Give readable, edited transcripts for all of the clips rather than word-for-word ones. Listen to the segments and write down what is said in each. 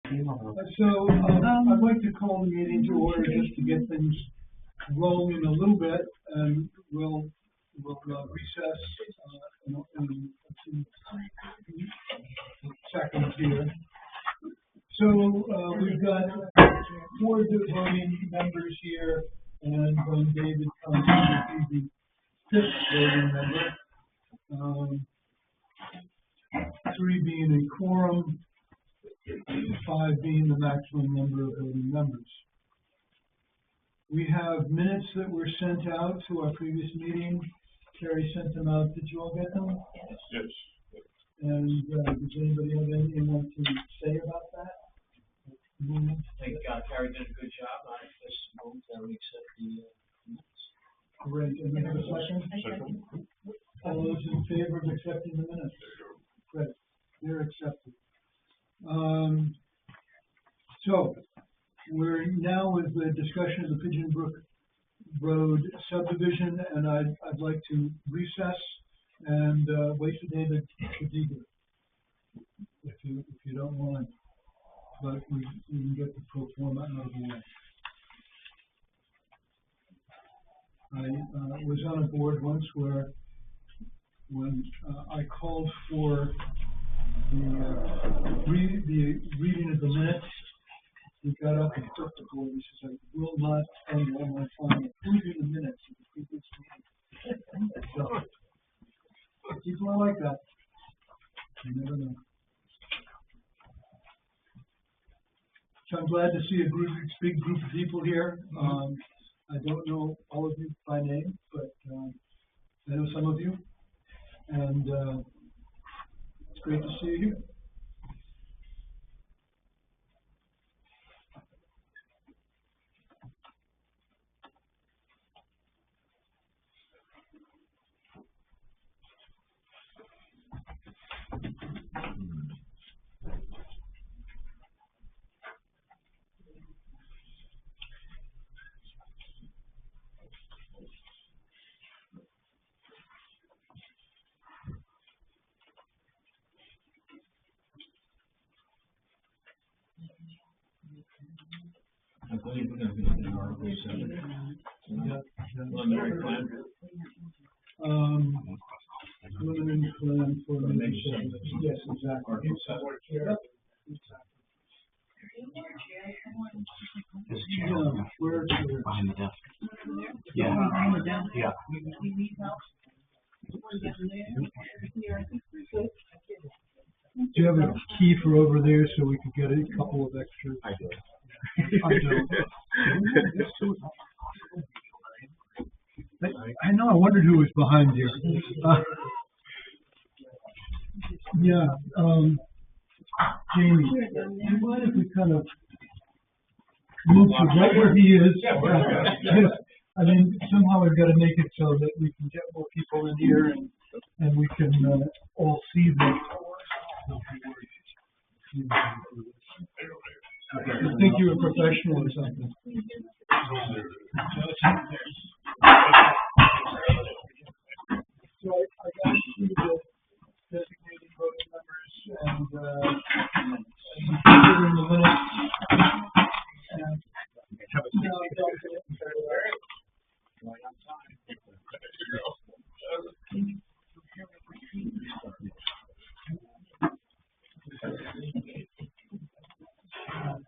I'd like to call the meeting to order just to get things rolling a little bit, and we'll recess in a few seconds here. So we've got 4 voting members here, and David comes to be the 5th voting member. 3 being a quorum, 5 being the maximum number of voting members. We have minutes that were sent out to our previous meeting. Terry sent them out. Did you all get them? Yes. And does anybody have anything want to say about that? I think Terry did a good job. I just hope that we accept the minutes. Great. And we have a second? Second. All those in favor of accepting the minutes? Great. They're accepted. So we're now with the discussion of the Pigeon Brook Road subdivision, and I'd like to recess and wait for David to be here, if you don't mind. But we can get the pro forma out of the way. I was on a board once where when I called for the reading of the minutes, he got up and took the board. He says, "I will not spend all my time approving the minutes of the previous meeting." So, people are like that. You never know. So I'm glad to see a big group of people here. I don't know all of you by name, but I know some of you, and it's great to see you here. I believe we're going to be in Article 7. Preliminary plan. Preliminary plan for the Maybe something. yes, exactly. Article 7. Yep. Yeah, where Behind the desk. Yeah. Yeah. do you have a key for over there so we could get a couple of extras? I do. I know. I wondered who was behind you. Yeah, Jamie, do you mind if we kind of move to right where he is? I mean, somehow we've got to make it so that we can get more people in here and we can all see them. I think you're a professional or something. So I got through the designated voting members and considering the minutes.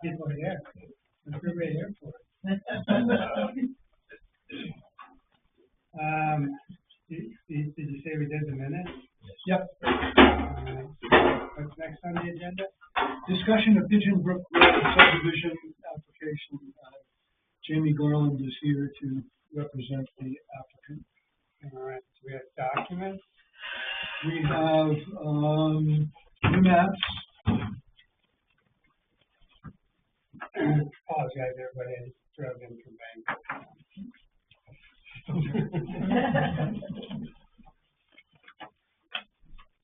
People are there. We're here for it. Did you say we did the minutes? Yep. What's next on the agenda? Discussion of Pigeon Brook Road subdivision application. Jamie Garland is here to represent the applicant. All right, so we have documents. We have new maps. I apologize, everybody. I just drove in from Bangkok.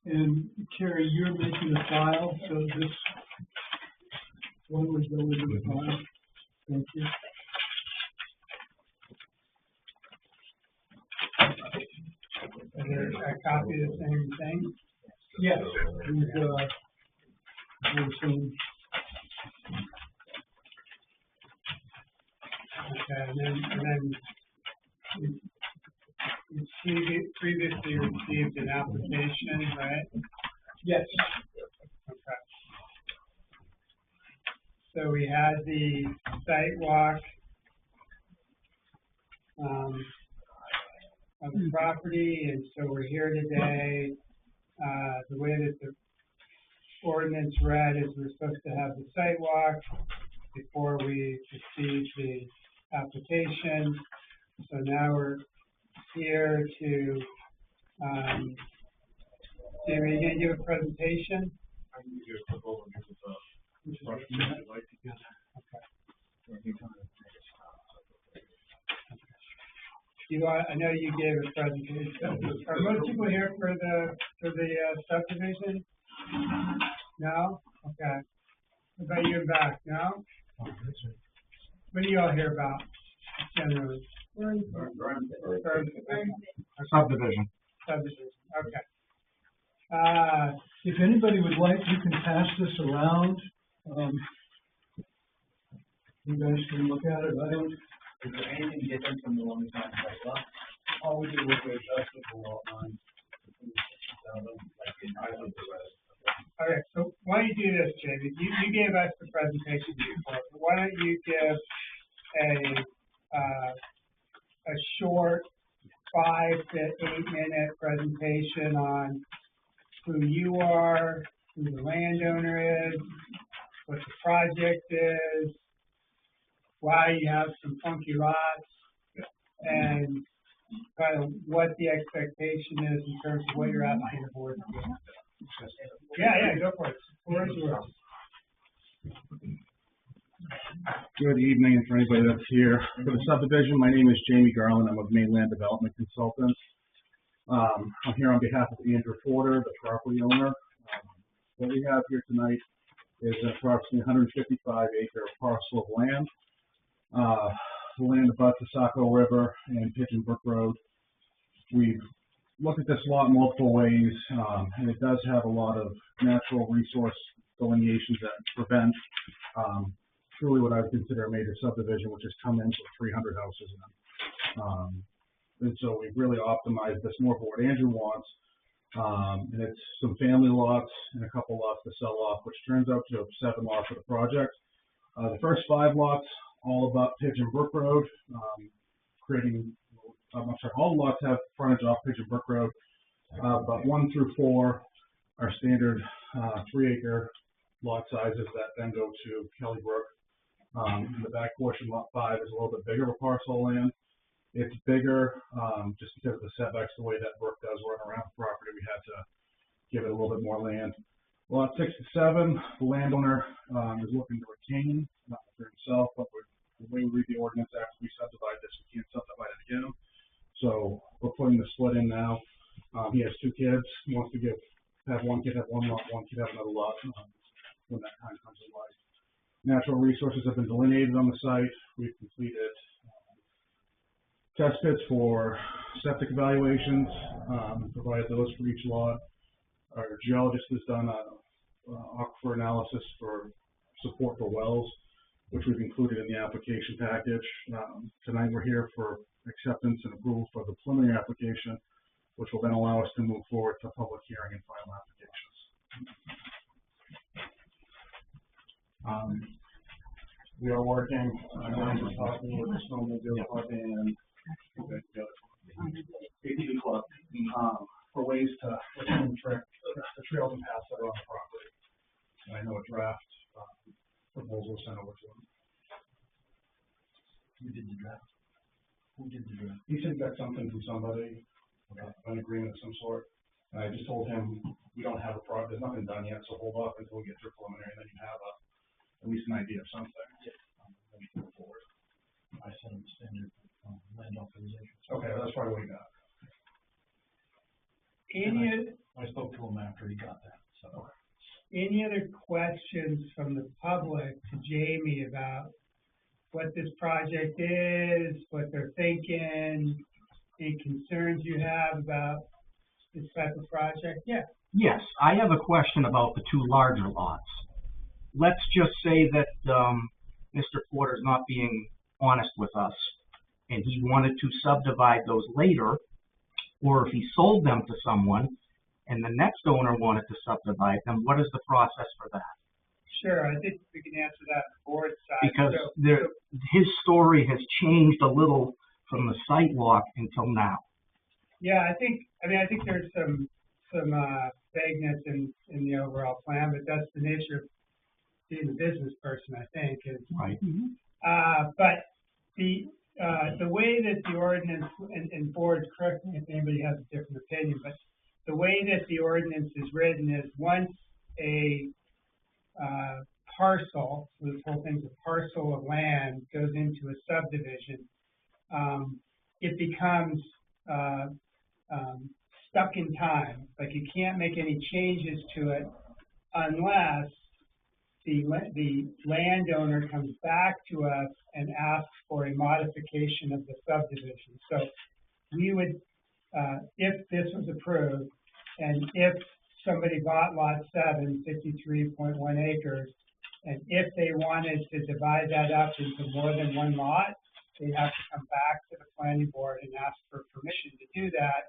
And Carrie, you're making a file, so this one would go into the file. Thank you. Is there a copy of the same thing? Yes, we've seen. Okay, and then you previously received an application, right? Yes. Okay. So we had the site walk of the property, and so we're here today. The way that the ordinance read is we're supposed to have the site walk before we receive the application. So now we're here to, Jamie, are you gonna give a presentation? I'm going to give a quick overview of the question I'd like to get. I know you gave a presentation. Are most people here for the subdivision? No? Okay. What about you in back? No? What do you all hear about generally? Subdivision. Subdivision. Okay. If anybody would like, you can pass this around. You guys can look at it. I don't. Is there anything different from the one we talked about last? All we did was we adjusted the lot line. Like in Ireland, the rest. Okay, so why don't you do this, Jamie? You gave us the presentation before, but why don't you give a short 5 to 8 minute presentation on who you are, who the landowner is, what the project is, why you have some funky lots, and kind of what the expectation is in terms of what you're asking the board to do. Yeah, go for it. Where is yours? Good evening, and for anybody that's here. For the subdivision, my name is Jamie Garland. I'm with Mainland Development Consultants. I'm here on behalf of Andrew Porter, the property owner. What we have here tonight is approximately 155 acre parcel of land. The land abuts the Saco River and Pigeon Brook Road. We've looked at this lot multiple ways, and it does have a lot of natural resource delineations that prevent truly what I would consider a major subdivision, which has come in with 300 houses in it. And so we've really optimized this more for what Andrew wants. And it's some family lots and a couple lots to sell off, which turns out to 7 lots of the project. The first 5 lots, all about Pigeon Brook Road, all the lots have frontage off Pigeon Brook Road, but 1 through 4 are standard 3 acre lot sizes that then go to Kelly Brook. The back portion, lot 5, is a little bit bigger of a parcel of land. It's bigger just because of the setbacks, the way that brook does run around the property. We had to give it a little bit more land. Lot 6 to 7, the landowner is looking to retain, not for himself, but the way we read the ordinance after we subdivide this, we can't subdivide it again. So we're putting the split in now. He has 2 kids. He wants to have one kid have 1 lot, 1 kid have another lot when that time comes in life. Natural resources have been delineated on the site. We've completed test pits for septic evaluations, provided those for each lot. Our geologist has done an aquifer analysis for support for wells, which we've included in the application package. Tonight we're here for acceptance and approval for the preliminary application, which will then allow us to move forward to public hearing and final applications. We are working, I'm talking with the snowmobile club and ATV club for ways to return the trails and paths that are on the property. And I know a draft proposal was sent over to him. Who did the draft? He said he got something from somebody, an agreement of some sort. And I just told him, we don't have a product, there's nothing done yet, so hold off until we get through preliminary, and then you have at least an idea of something. Then we can move forward. I sent him standard land authorization. Okay, that's probably what he got. I spoke to him after he got that, so. Any other questions from the public to Jamie about what this project is, what they're thinking, any concerns you have about this type of project? Yeah. Yes, I have a question about the 2 larger lots. Let's just say that Mr. Porter's not being honest with us and he wanted to subdivide those later, or if he sold them to someone and the next owner wanted to subdivide them, what is the process for that? Sure, I think we can answer that on the board side. Because So- his story has changed a little from the site walk until now. Yeah, I think there's some vagueness in the overall plan, but that's the nature of being a business person, I think, is, Right. but the way that the ordinance, and board, correct me if anybody has a different opinion, but the way that the ordinance is written is once a parcel, so this whole thing's a parcel of land, goes into a subdivision, it becomes stuck in time. Like you can't make any changes to it unless the landowner comes back to us and asks for a modification of the subdivision. So we would, if this was approved, and if somebody bought lot 7, 53.1 acres, and if they wanted to divide that up into more than one lot, they'd have to come back to the planning board and ask for permission to do that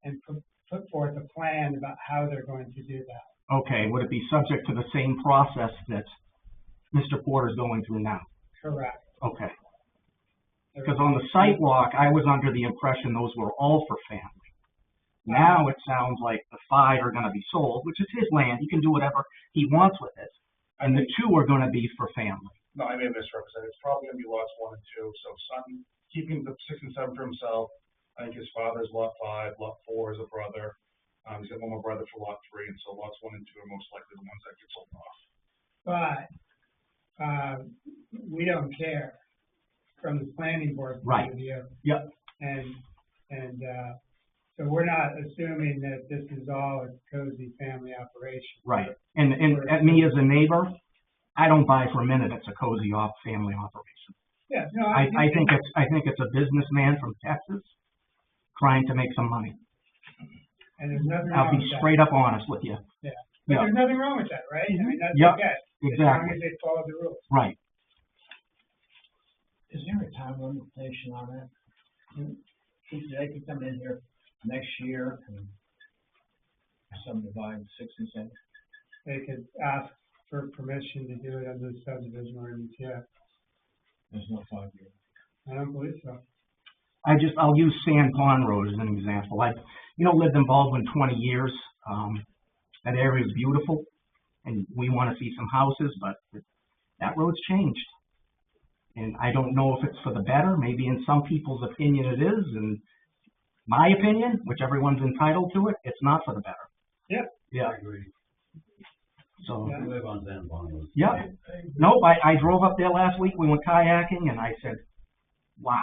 and put forth a plan about how they're going to do that. Okay, would it be subject to the same process that Mr. Porter's going through now? Correct. Okay. Because on the site walk, I was under the impression those were all for family. Now it sounds like the 5 are going to be sold, which is his land. He can do whatever he wants with it. And the 2 are going to be for family. No, I may have misrepresented. It's probably going to be lots 1 and 2. So son keeping the 6 and 7 for himself. I think his father's lot 5, lot 4 is a brother. He's got one more brother for lot 3, and so lots 1 and 2 are most likely the ones that get sold off. But we don't care from the planning board point of view. Yep. And so we're not assuming that this is all a cozy family operation. Right. And me as a neighbor, I don't buy for a minute it's a cozy family operation. Yeah, no, I think it's a businessman from Texas trying to make some money. and there's nothing I'll wrong be with that. straight up honest with you. But Yeah. there's nothing wrong with that, right? I mean, that's Yep, okay. As exactly. long as they follow the rules. Right. Is there a time limitation on that? They could come in here next year and subdivide 6 and 7. They could ask for permission to do it under the subdivision ordinance, yeah. There's no 5 years. I don't believe so. I'll use Sand Pond Road as an example. I, lived in Baldwin 20 years. That area is beautiful, and we want to see some houses, but that road's changed. And I don't know if it's for the better. Maybe in some people's opinion it is, and my opinion, which everyone's entitled to it, it's not for the better. Yep. Yeah. I agree. So. Yeah. live on San Juan. Yeah. Nope, I drove up there last week, we went kayaking, and I said, wow.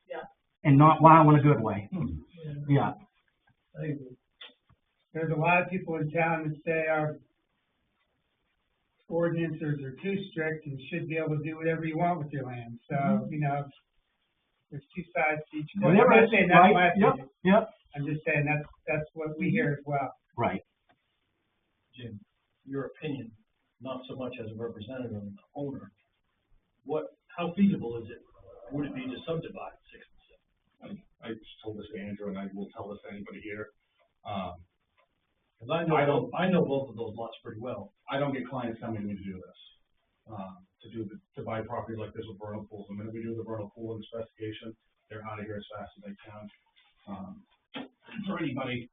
Yeah. And not wow in a good way. Yeah. I agree. There's a lot of people in town that say our ordinances are too strict and you should be able to do whatever you want with your land. So, there's 2 sides to each coin. I'm not saying that's my opinion. Yep. I'm just saying that's what we hear as well. Right. Jim, your opinion, not so much as a representative of the owner, how feasible is it, would it be to subdivide 6 and 7? I just told this to Andrew, and I will tell this to anybody here. Because I know both of those lots pretty well. I don't get clients coming to me to do this. To buy property like this with vernal pools. The minute we do the vernal pool investigation, they're out of here as fast as they can. For anybody,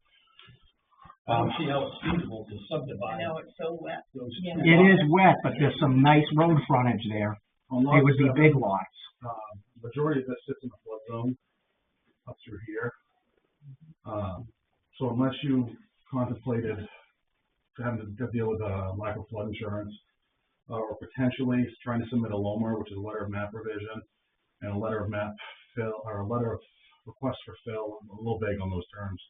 I don't see how it's feasible to subdivide. I know, it's so wet. Those Yeah. two It is lots. wet, but there's some nice road frontage there. on It would be lots, big lots. majority of this sits in the flood zone up through here. So unless you contemplated having to deal with lack of flood insurance, or potentially trying to submit a LOMR, which is a letter of map revision, and a letter of map fill, or a letter of request for fill, I'm a little vague on those terms.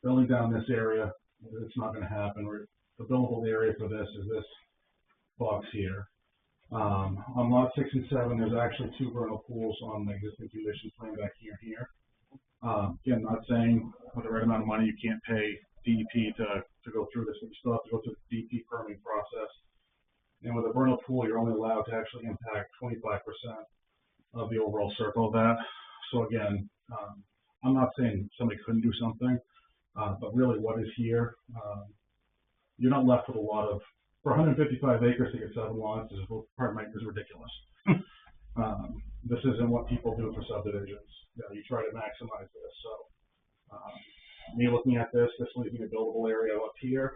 Building down this area, it's not going to happen. The buildable area for this is this box here. On lot 6 and 7, there's actually 2 vernal pools on the existing conditions plan back here and here. Again, not saying with the right amount of money you can't pay DEP to go through this, but you still have to go through the DEP permitting process. And with a vernal pool, you're only allowed to actually impact 25% of the overall circle of that. So again, I'm not saying somebody couldn't do something, but really what is here, you're not left with a lot of, for 155 acres to get 7 lots is ridiculous. This isn't what people do for subdivisions. You try to maximize this. So me looking at this leaves me a buildable area up here,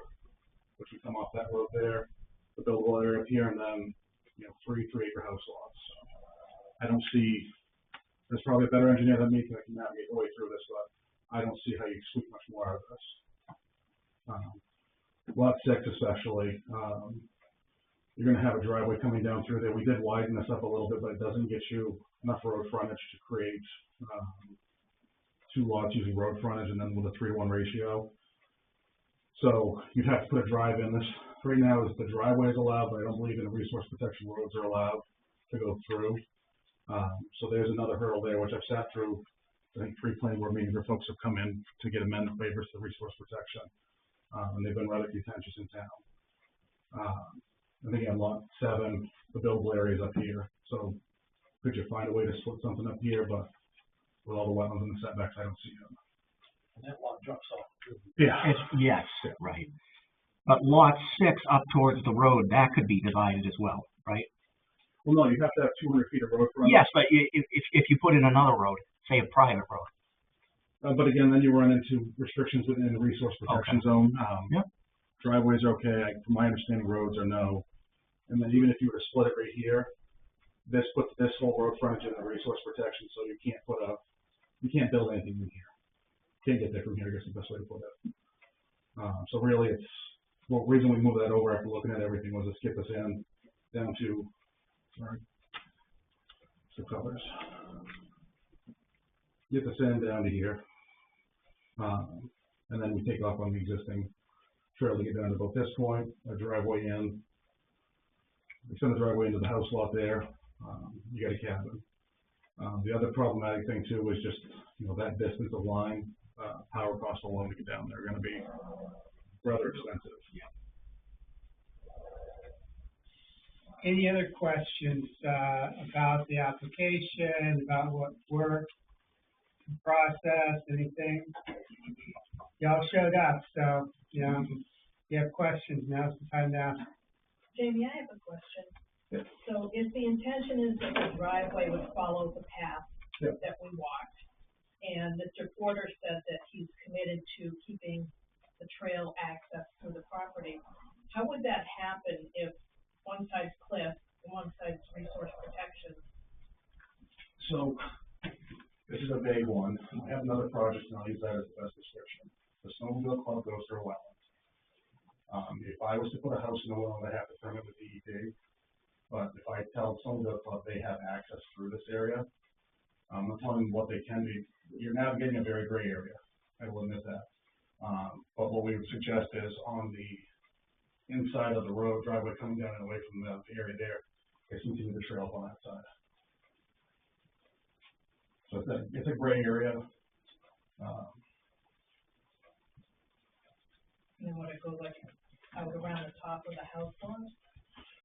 which would come off that road there, the buildable area up here, and then 3 3-acre house lots. So I don't see. There's probably a better engineer than me that can navigate the way through this, but I don't see how you squeak much more out of this. Lot 6 especially, you're going to have a driveway coming down through there. We did widen this up a little bit, but it doesn't get you enough road frontage to create 2 lots using road frontage and then with a 3-to-1 ratio. So you'd have to put a drive in. This right now is the driveway is allowed, but I don't believe in resource protection roads are allowed to go through. So there's another hurdle there, which I've sat through, I think, 3 planning board meetings where folks have come in to get amendment waivers to resource protection, and they've been rather contentious in town. And again, lot 7, the buildable area is up here. So could you find a way to split something up here? But with all the wetlands and the setbacks, I don't see it. And that lot drops off. Yeah. Yes, right. But lot 6 up towards the road, that could be divided as well, right? Well, no, you have to have 200 feet of road frontage. Yes, but if you put in another road, say a private road. But again, then you run into restrictions within the resource protection zone. Yep. Driveways are okay. From my understanding, roads are no. And then even if you were to split it right here, this puts this whole road frontage in the resource protection, so you can't build anything in here. Can't get there from here, I guess is the best way to put it. So really the reason we moved that over after looking at everything was to skip us in down to, sorry, the colors. Get this in down to here. And then we take off on the existing trail to get down to about this point, a driveway in. We send the driveway into the house lot there. You got a cabin. The other problematic thing too is just, that distance of line, power costs alone to get down there are going to be rather expensive. Any other questions about the application, about what work, process, anything? Y'all showed up, so if you have questions, now's the time to ask. Jamie, I have a question. So if the intention is that the driveway would follow the path that we walked, and Mr. Porter said that he's committed to keeping the trail access through the property, how would that happen if one side's cliff and one side's resource protection? So this is a vague one. I have another project, and I'll use that as the best description. The snowmobile club goes through a wetland. If I was to put a house in a wetland, I have to permit with DEP. But if I tell snowmobile club they have access through this area, I'm not telling them what they can be. You're navigating a very gray area. I will admit that. But what we would suggest is on the inside of the road, driveway coming down and away from the area there, continue the trails on that side. So it's a gray area. And then would it go like out around the top of the house line?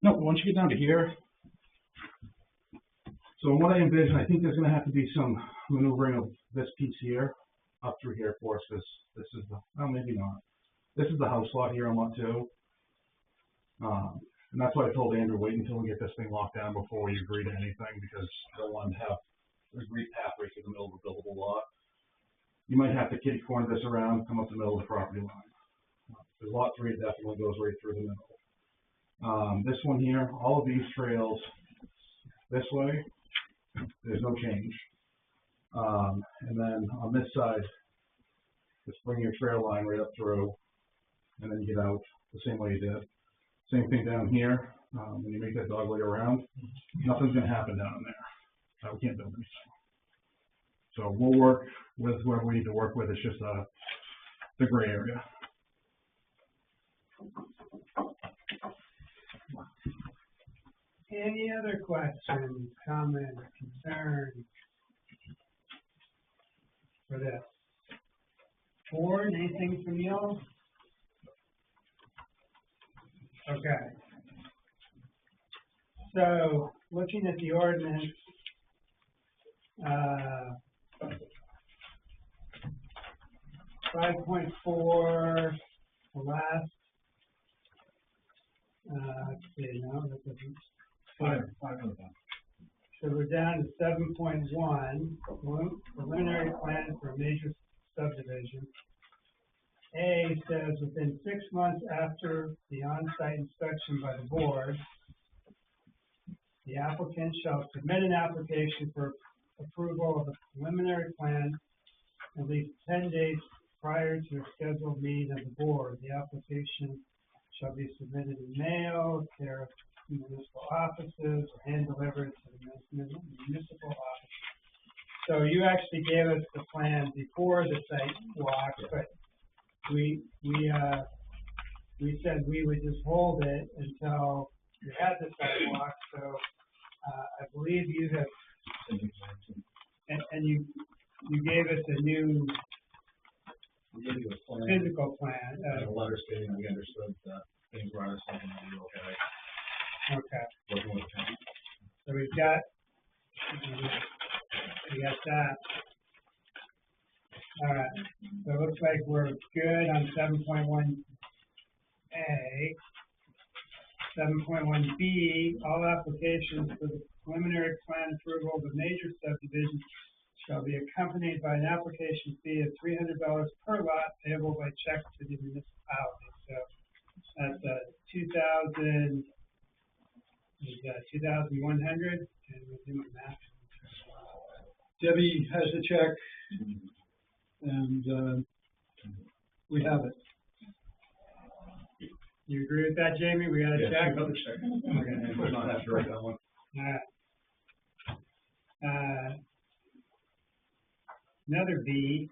No, once you get down to here, so what I envision, I think there's going to have to be some maneuvering of this piece here up through here for us, because this is maybe not. This is the house lot here on lot 2. And that's why I told Andrew, wait until we get this thing locked down before we agree to anything, because I don't want to have an agreed pathway through the middle of a buildable lot. You might have to kitty corner this around, come up the middle of the property line. Because lot 3 definitely goes right through the middle. This one here, all of these trails this way, there's no change. And then on this side, just bring your trail line right up through, and then you get out the same way you did. Same thing down here. When you make that dogleg around, nothing's going to happen down there. We can't build anything. So we'll work with whoever we need to work with. It's just the gray area. Any other questions, comments, concerns for this? Board, anything from y'all? Okay. So, looking at the ordinance, 5.4, the last, let's see, no, that doesn't. So we're down to 7.1, preliminary plan for a major subdivision. A says within 6 months after the on-site inspection by the board, the applicant shall submit an application for approval of a preliminary plan at least 10 days prior to a scheduled meeting of the board. The application shall be submitted in mail, care of municipal offices, or hand delivered to the municipal office. So you actually gave us the plan before the site walk, but we said we would just hold it until we had the site walk. So I believe you have, and you gave us a new We gave you a plan, physical plan. and a letter stating we understood that things were out of something to do, okay, Okay, working with the town. so we got that. All right, so it looks like we're good on 7.1A. 7.1B, all applications for the preliminary plan approval of a major subdivision shall be accompanied by an application fee of $300 per lot payable by check to the municipality. So that's 2,100, and we'll do my math. Debbie has the check, and, we have it. You agree with that, Jamie? We got a Yeah, check? another check. Okay, and we're not have to write that one. Alright. Another B,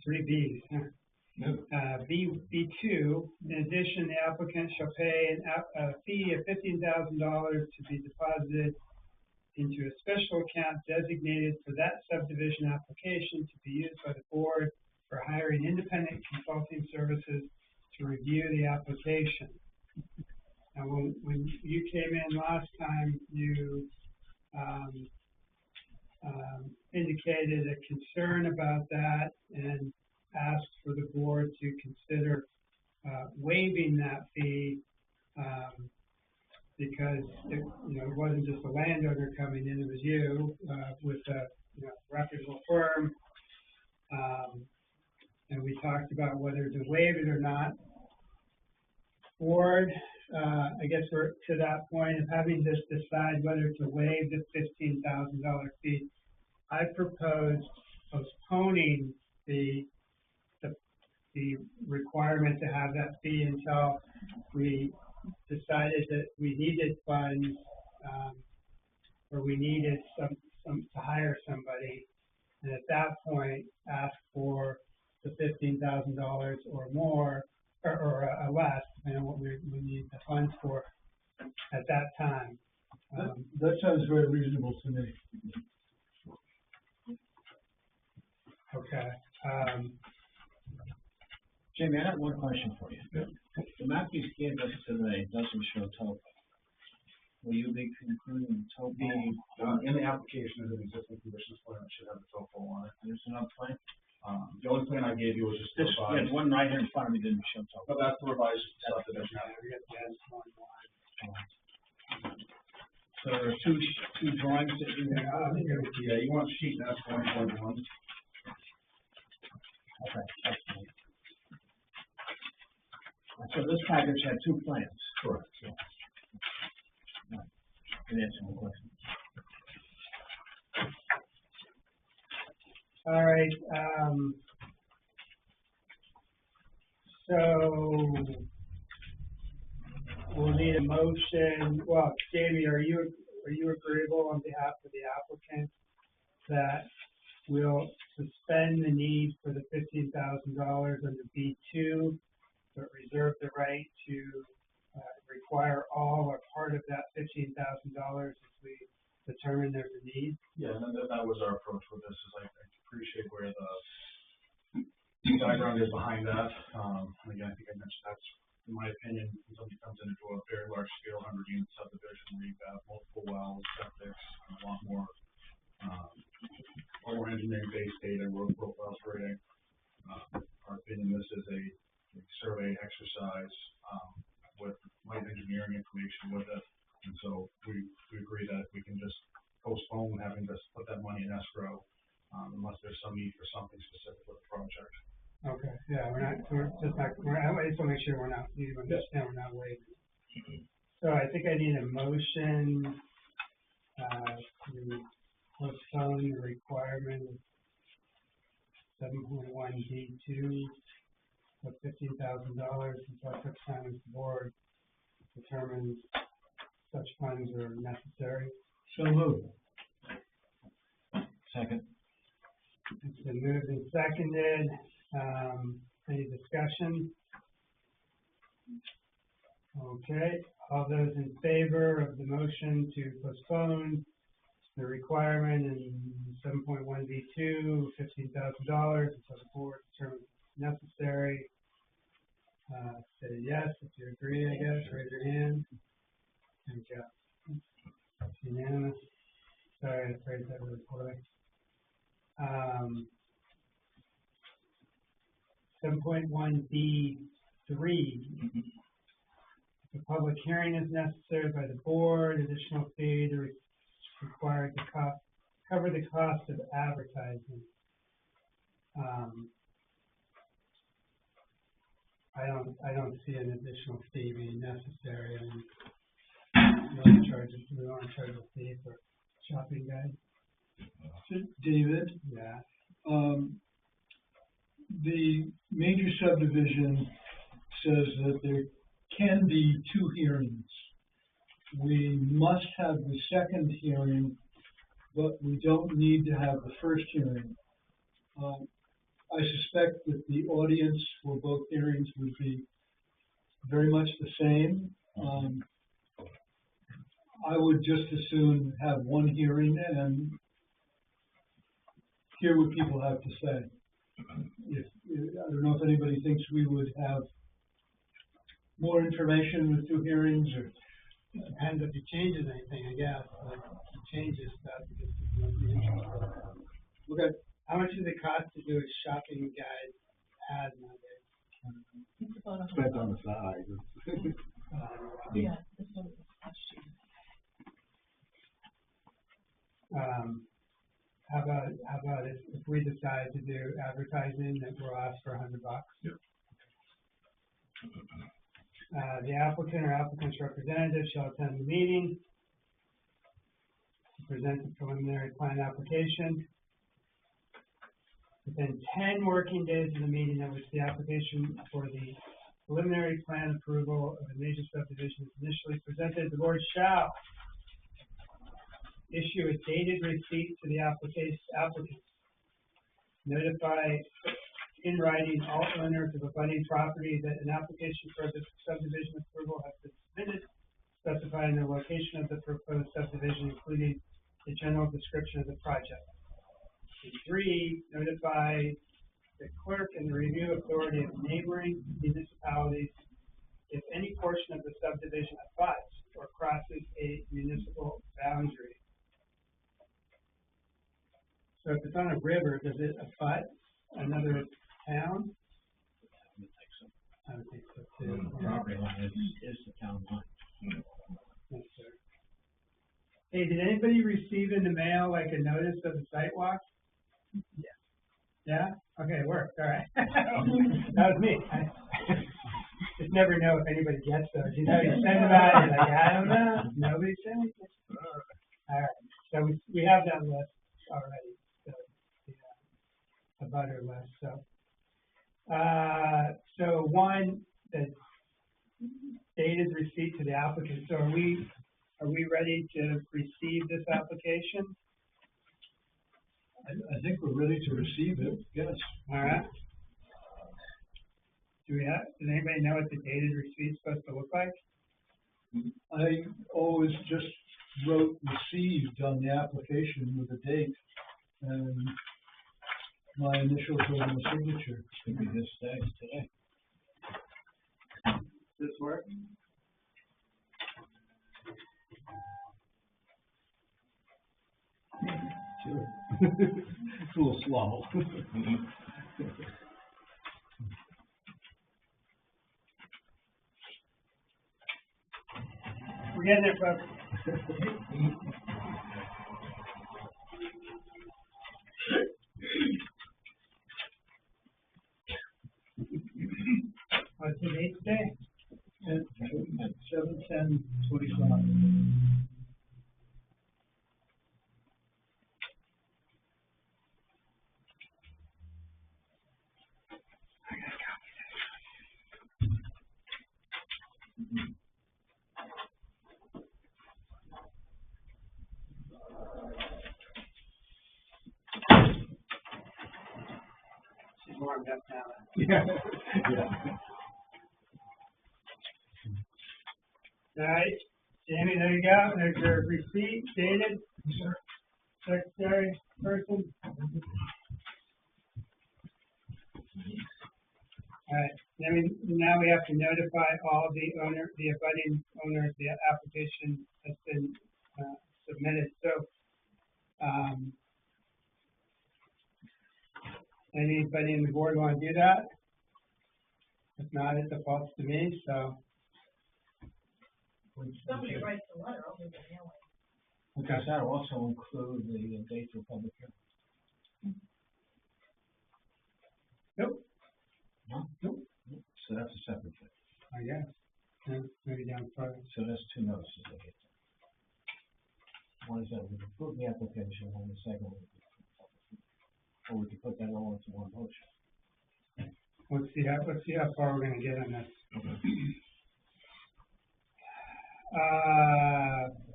3 Bs, huh? B2, in addition, the applicant shall pay a fee of $15,000 to be deposited into a special account designated for that subdivision application to be used by the board for hiring independent consulting services to review the application. Now, when you came in last time, you indicated a concern about that and asked for the board to consider waiving that fee because it wasn't just a landowner coming in, it was you with a reputable firm. And we talked about whether to waive it or not. Board, I guess we're to that point of having to decide whether to waive the $15,000 fee. I proposed postponing the requirement to have that fee until we decided that we needed funds or we needed some to hire somebody, and at that point ask for the $15,000 or more or less, depending on what we need the funds for at that time. That sounds very reasonable to me. Okay. Jamie, I have one question for you. The map you gave us today doesn't show topo. Will you be concluding topo? In the application is an existing conditions plan that should have the topo on it. There's another plan? The only plan I gave you was just the This, revised. the one right here in front of me didn't show topo. But that's the revised subdivision. So there are two drawings that you have? Yeah, you want sheet F 1.1. Okay, that's fine. So this package had two plans. Correct. Can answer my question. All right. So we'll need a motion. Well, Jamie, are you agreeable on behalf of the applicant that we'll suspend the need for the $15,000 under B2, but reserve the right to require all or part of that $15,000 if we determine there's a need? Yeah, and that was our approach with this, is I appreciate where the background is behind that. And again, I think I mentioned that's, in my opinion, when somebody comes into a very large scale 100-unit subdivision, where you've got multiple wells, septic, a lot more, engineering-based data, road profiles rating. Our opinion, this is a survey exercise, with light engineering information with it. And so we agree that we can just postpone having to put that money in escrow, unless there's some need for something specific with the project. Okay, yeah, we're just not, I just wanna make sure you understand we're not waiving. So I think I need a motion, to postpone the requirement of 7.1D2 of $15,000 until such time as the board determines such funds are necessary. So moved. Second. It's been moved and seconded. Any discussion? Okay, all those in favor of the motion to postpone the requirement in 7.1B2, $15,000 until the board determines necessary, say yes if you agree, I guess, raise your hand. There we go. It's unanimous. Sorry, I phrased that really poorly. 7.1B3, if a public hearing is necessary by the board, additional fee is required to cover the cost of advertising. I don't see an additional fee being necessary. I mean, we want to charge a fee for shopping guide. David, Yeah. the major subdivision says that there can be 2 hearings. We must have the second hearing, but we don't need to have the first hearing. I suspect that the audience for both hearings would be very much the same. I would just as soon have one hearing and hear what people have to say. I don't know if anybody thinks we would have more information with 2 hearings, or It depends if it changes anything, I guess. Like, if it changes stuff. okay. How much does it cost to do a shopping guide ad nowadays? Depends on the size. Yeah, this one was last year. How about if we decide to do advertising that we'll ask for $100? Yep. The applicant or applicant's representative shall attend the meeting to present the preliminary plan application. Within 10 working days of the meeting at which the application for the preliminary plan approval of a major subdivision is initially presented, the board shall issue a dated receipt to the applicant. Notify in writing all owners of abutting property that an application for the subdivision approval has been submitted, specifying the location of the proposed subdivision, including the general description of the project. 3, notify the clerk and the review authority of neighboring municipalities if any portion of the subdivision abuts or crosses a municipal boundary. So if it's on a river, does it abut another town? I would think so too. Property line is the town line. Yes, sir. Hey, did anybody receive in the mail like a notice of the site walk? Yeah. Yeah? Okay, it worked. All right. That was me. I just never know if anybody gets those. You know, you send them out, you're like, I don't know. Nobody sent anything. All right. So we have that list already. The butter list. So 1, the dated receipt to the applicant. So are we ready to receive this application? I think we're ready to receive it, yes. All right. Does anybody know what the dated receipt's supposed to look like? I always just wrote received on the application with a date and my initials were on the signature. Could be this day, today. Does this work? It's a little slow. We're getting there, folks. What's the date today? 7/10/25. She's warmed up now. Yeah. All right, Jamie, there you go. There's your receipt dated. Secretary, person. All right, now we have to notify all the abutting owners, the application has been submitted. So, anybody in the board want to do that? If not, it defaults to me, so. Somebody writes a letter, I'll leave it mailing. Does that also include the date for public hearing? Nope. No? Nope. So that's a separate thing. I guess. Yeah, maybe down further. So that's two notices they get. One is that we approve the application, and the second one is or we could put that all into one motion. Let's see how far we're gonna get on this.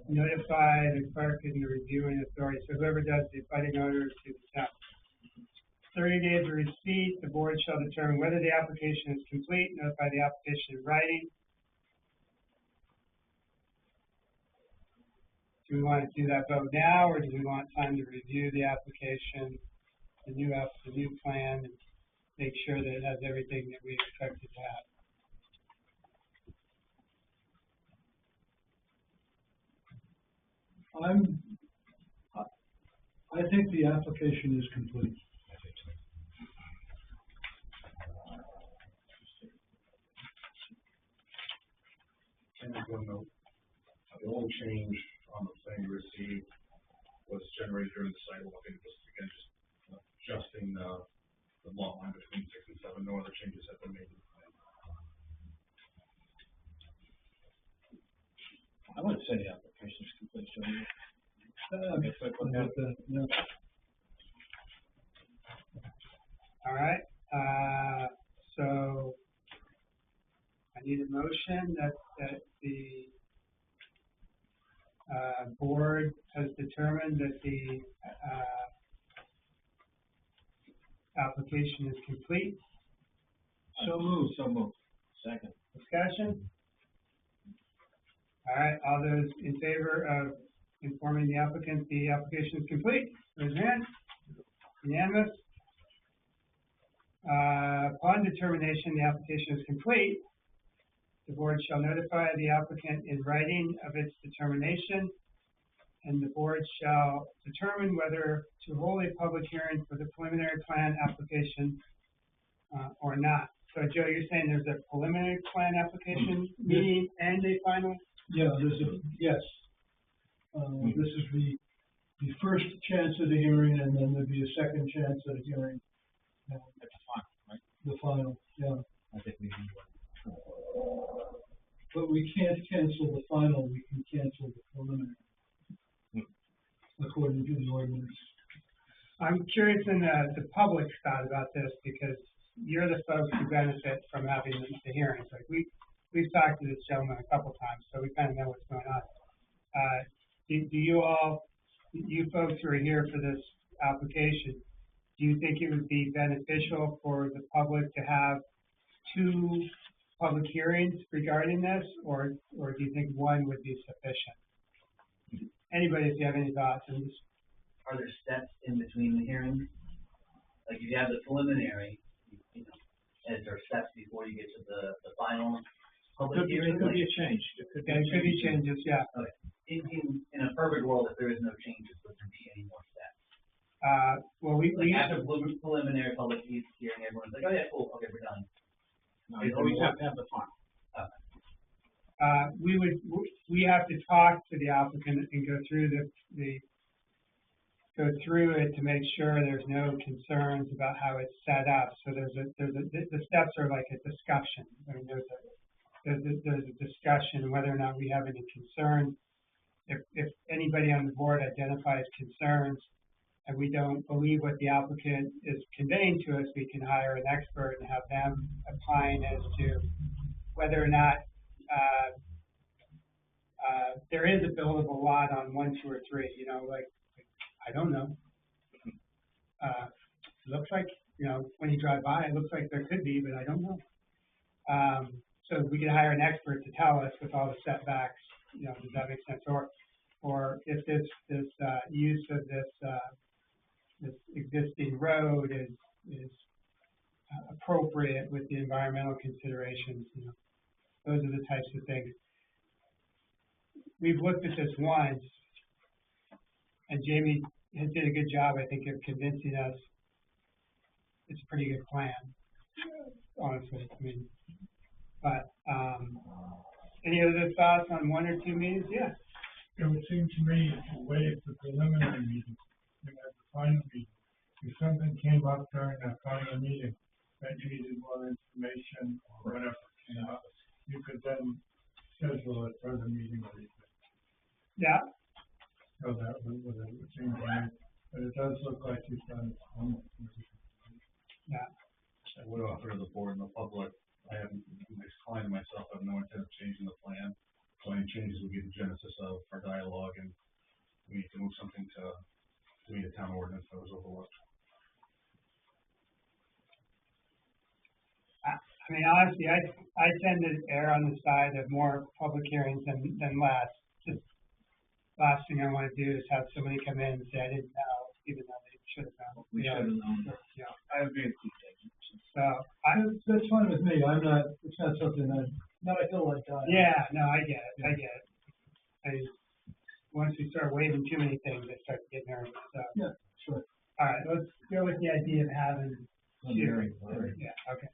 Notify the clerk and the reviewing authority, so whoever does the abutting owners to the town. 30 days of receipt, the board shall determine whether the application is complete, notify the application in writing. Do we want to do that vote now, or do we want time to review the application, the new plan, and make sure that it has everything that we expect it to have? I think the application is complete. And the only change on the plan you received was generated during the site walk, and just again, adjusting the lot line between 6 and 7. No other changes have been made. I would say the application is complete, so All right, so I need a motion that the board has determined that the application is complete. So moved. Second. Discussion? All right, all those in favor of informing the applicant the application is complete, raise your hand. Unanimous. Upon determination the application is complete, the board shall notify the applicant in writing of its determination, and the board shall determine whether to hold a public hearing for the preliminary plan application or not. So, Joe, you're saying there's a preliminary plan application meeting and a final? Yeah, yes. This is the first chance at a hearing, and then there'd be a second chance at a hearing. That's fine, right? The final, yeah. I think we can do it. But we can't cancel the final, we can cancel the preliminary. According to the ordinance. I'm curious in the public's thought about this, because you're the folks who benefit from having the hearings. Like we've talked to this gentleman a couple times, so we kind of know what's going on. Do you folks who are here for this application, do you think it would be beneficial for the public to have two public hearings regarding this, or do you think one would be sufficient? Anybody, if you have any thoughts on this? Are there steps in between the hearings? Like if you have the preliminary, you know, is there steps before you get to the final public hearing? Could be a change. There could be changes, yeah. Okay. In a perfect world, if there is no changes, would there be any more steps? like after preliminary public hearing, everyone's like, oh yeah, cool, okay, we're done. No, you always have to have the fun. We have to talk to the applicant and go through go through it to make sure there's no concerns about how it's set up. So the steps are like a discussion. I mean, there's a discussion whether or not we have any concerns. If anybody on the board identifies concerns and we don't believe what the applicant is conveying to us, we can hire an expert and have them opine as to whether or not there is a buildable lot on 1, 2, or 3. You know, like I don't know. It looks like, you know, when you drive by, it looks like there could be, but I don't know. So we could hire an expert to tell us with all the setbacks. You know, does that make sense? Or if this use of this existing road is appropriate with the environmental considerations. You know, those are the types of things. We've looked at this once, and Jamie has did a good job, I think, of convincing us it's a pretty good plan, honestly. I mean, but any other thoughts on 1 or 2 meetings? Yeah. It would seem to me to waive the preliminary meeting and at the final meeting. If something came up during that final meeting that you needed more information or whatever, you know, you could then schedule a further meeting or anything. Yeah. So that would seem to me, but it does look like you've done almost. Yeah. I would offer to the board and the public, I have, my client and myself have no intent of changing the plan. So any changes would be the genesis of our dialogue, and we need to move something to meet a town ordinance that was overlooked. I mean, honestly, I tend to err on the side of more public hearings than less. Just last thing I want to do is have somebody come in and say, I didn't know, even though they should have known. We should have known. Yeah. I agree with you, So, That's fine with me. It's not something not a hill I die. yeah, no, I get it. Once we start waiving too many things, I start to get nervous, so. Yeah, sure. All right, let's go with the idea of having. Hearing. Yeah, okay.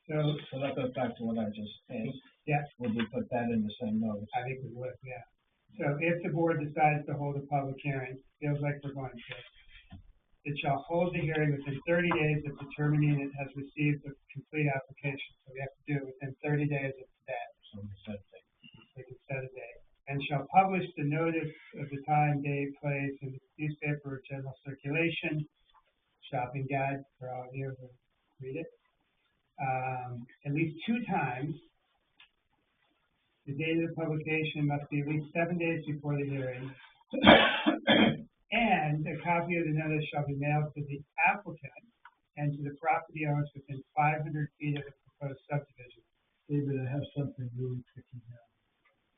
So that goes back to what I just asked. Yeah. Would we put that in the same notice? I think we would, yeah. So if the board decides to hold a public hearing, feels like we're going to, it shall hold the hearing within 30 days of determining it has received a complete application. So we have to do it within 30 days of today. So we set a date. We can set a date. And shall publish the notice of the time, date, place in the newspaper of general circulation, shopping guide for all of you who read it, at least 2 times. The date of the publication must be at least 7 days before the hearing. And a copy of the notice shall be mailed to the applicant and to the property owners within 500 feet of the proposed subdivision. David, I have something really picky now.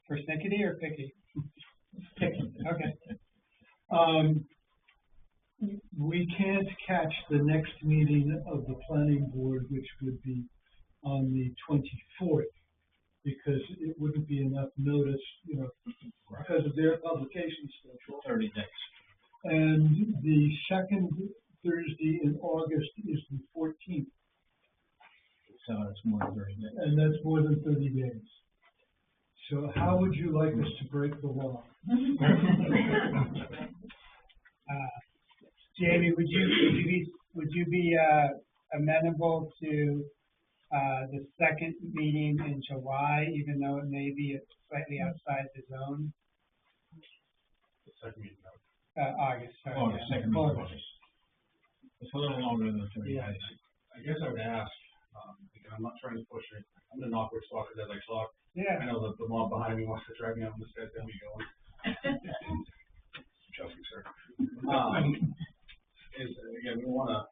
Persnickety or picky? Picky. Okay. We can't catch the next meeting of the planning board, which would be on the 24th, because it wouldn't be enough notice, you know, because of their publication schedule. 30 days. And the second Thursday in August is the 14th, So it's more than 30 days. and that's more than 30 days. So how would you like us to break the law? Jamie, would you be amenable to the second meeting in July, even though it may be slightly outside the zone? The second meeting, August, sorry. Oh, the yeah. second meeting. It's a little longer than 30 Yeah. days. I guess I would ask, because I'm not trying to push it, I'm an awkward stalker that I talk. Yeah. I know that the mob behind me wants to drag me out on this guy's gonna be going. Joking, sir. Again, we wanna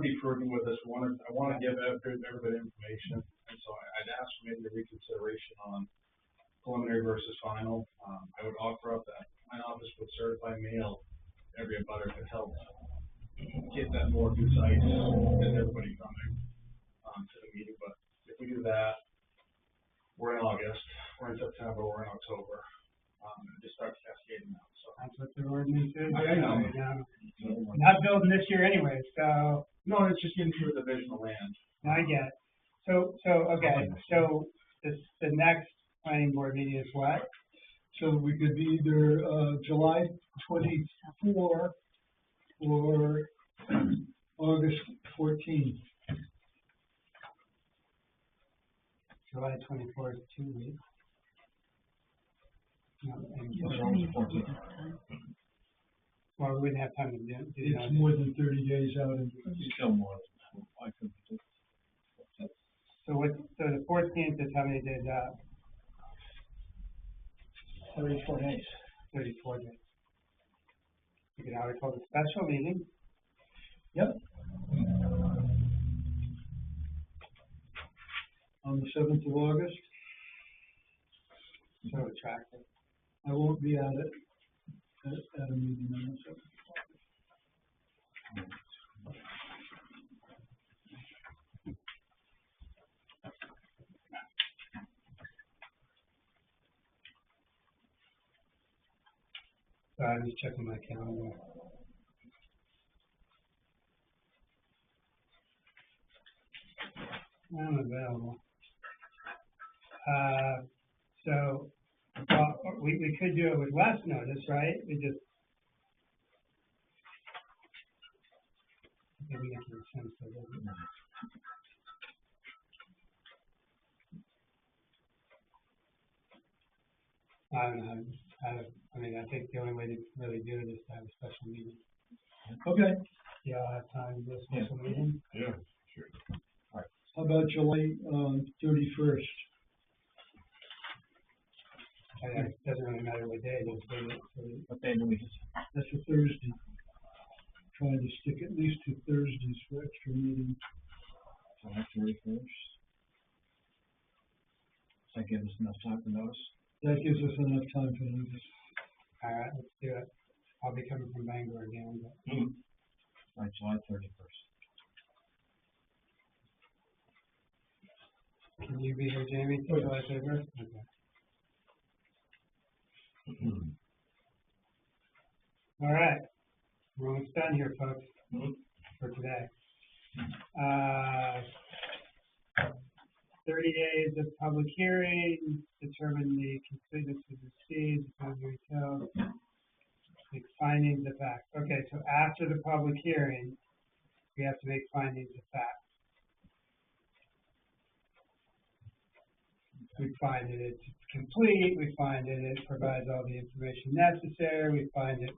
be prudent with this. I wanna give everybody information, and so I'd ask for maybe a reconsideration on preliminary versus final. I would offer up that my office would certify mail every abutter to help get that more concise as everybody coming to the meeting. But if we do that, we're in August, we're in September, we're in October. it just starts cascading out, so. That's what the ordinance is. I know. Right now. Not building this year anyway, so, No, it's just getting through the division of land. I get it. So, okay, so the next planning board meeting is what? So we could be either, July 24 or August 14. July 24th, 2 weeks. No, and well, we wouldn't have time to do that. It's more than 30 days out and Still more, I could do. So the 14th is how many days out? 34 days. 34 days. We can always hold a special meeting. Yep. On the 7th of August. So attractive. I won't be at it, at a meeting on the 7th of August. I'm just checking my calendar. I'm available. So, well, we could do it with less notice, right? We just. Maybe make sense of it. I don't know. I mean, I think the only way to really do it is to have a special meeting. Okay, Do y'all have time to do a special meeting? Yeah, sure. how about July, 31st? It doesn't really matter what day it is, does it? What day do we, That's a Thursday. Trying to stick at least to Thursdays for extra meetings. July 31st? Does that give us enough time to notice? That gives us enough time for notice. All right, let's do it. I'll be coming from Bangor again, but. Right, July 31st. Can you be here, Jamie, till July 31st? Okay. All right, we're almost done here, folks, for today. 30 days of public hearing, determine the completeness of the deed, determine retail, make findings of fact. Okay, so after the public hearing, we have to make findings of fact. We find that it's complete, we find that it provides all the information necessary, we find it.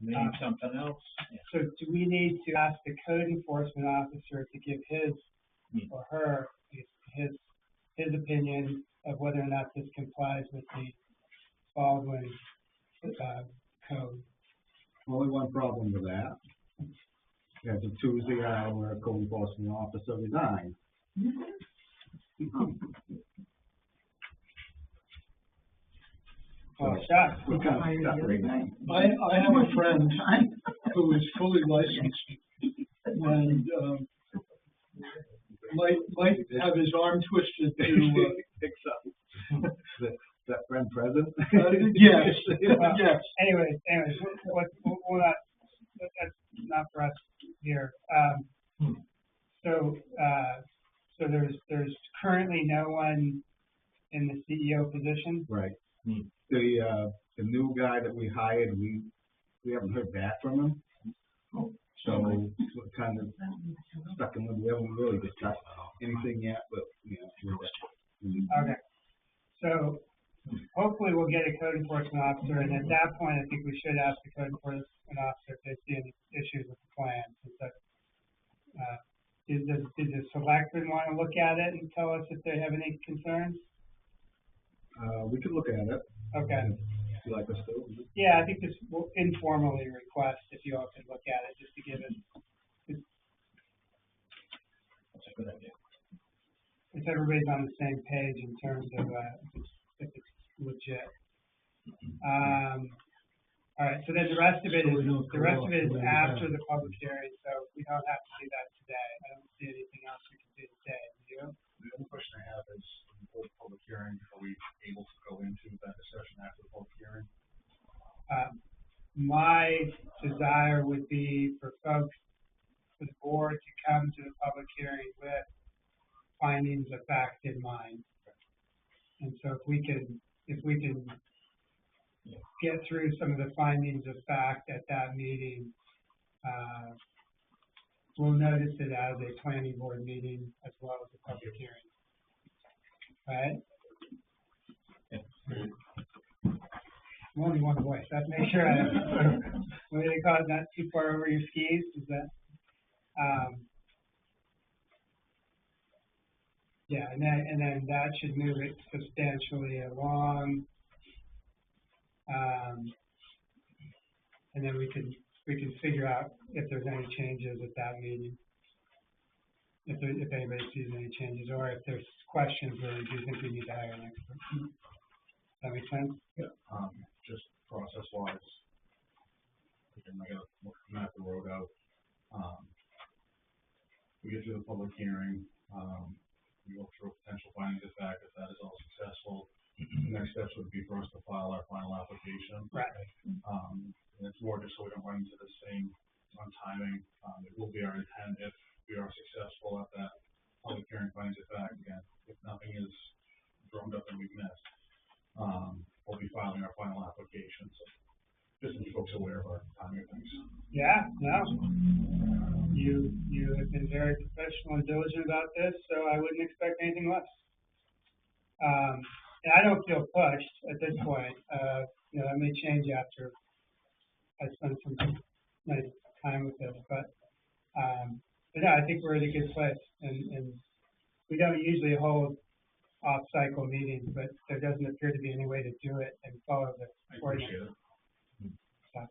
Maybe something else? So do we need to ask the code enforcement officer to give his or her, his opinion of whether or not this complies with the Baldwin, code? Only one problem with that. There's a Tuesday hour where a code enforcement officer resigned. Oh, shucks. We're kind of stuck right now. I have a friend who is fully licensed and, might have his arm twisted to, Is that friend present? yes, yes. Anyways, we'll not, that's not for us here. So there's currently no one in the CEO position? Right. The new guy that we hired, we haven't heard back from him. So we're kind of stuck in the, we haven't really discussed anything yet, but, you know. Okay. So hopefully we'll get a code enforcement officer, and at that point, I think we should ask the code enforcement officer if they see any issues with the plan. Did the selectmen want to look at it and tell us if they have any concerns? We could look at it. Okay. If you like us to. Yeah, I think this will informally request if you all could look at it, just to give it, That's a good idea. if everybody's on the same page in terms of, if it's legit. All right, so then the rest of it So is, we don't the go rest off of it is the way after down. the public hearing, so we don't have to do that today. I don't see anything else we can do today, do you? The only question I have is, before the public hearing, are we able to go into that discussion after the public hearing? my desire would be for folks, for the board to come to the public hearing with findings of fact in mind. And so if we can get through some of the findings of fact at that meeting, we'll notice it as a planning board meeting as well as a public hearing. Right? I'm only one voice. That's make sure I what do they call it? Not too far over your skis. Is that? Yeah, and then that should move it substantially along. And then we can figure out if there's any changes at that meeting. If anybody sees any changes, or if there's questions, or do you think we need to hire an expert? Does that make sense? Yeah. Just process-wise, again, I gotta map the road out. We get through the public hearing. We go through potential findings of fact. If that is all successful, the next steps would be for us to file our final application. Right. And it's more just so we don't run into the same on timing. It will be our intent if we are successful at that public hearing findings of fact. Again, if nothing is drummed up and we've missed, we'll be filing our final application. So just to be folks aware of our timing of things. Yeah, no. You have been very professional and diligent about this, so I wouldn't expect anything less. And I don't feel pushed at this point. That may change after I spend some nice time with this, but no, I think we're in a good place, and we don't usually hold off-cycle meetings, but there doesn't appear to be any way to do it and follow the ordinance. I appreciate it.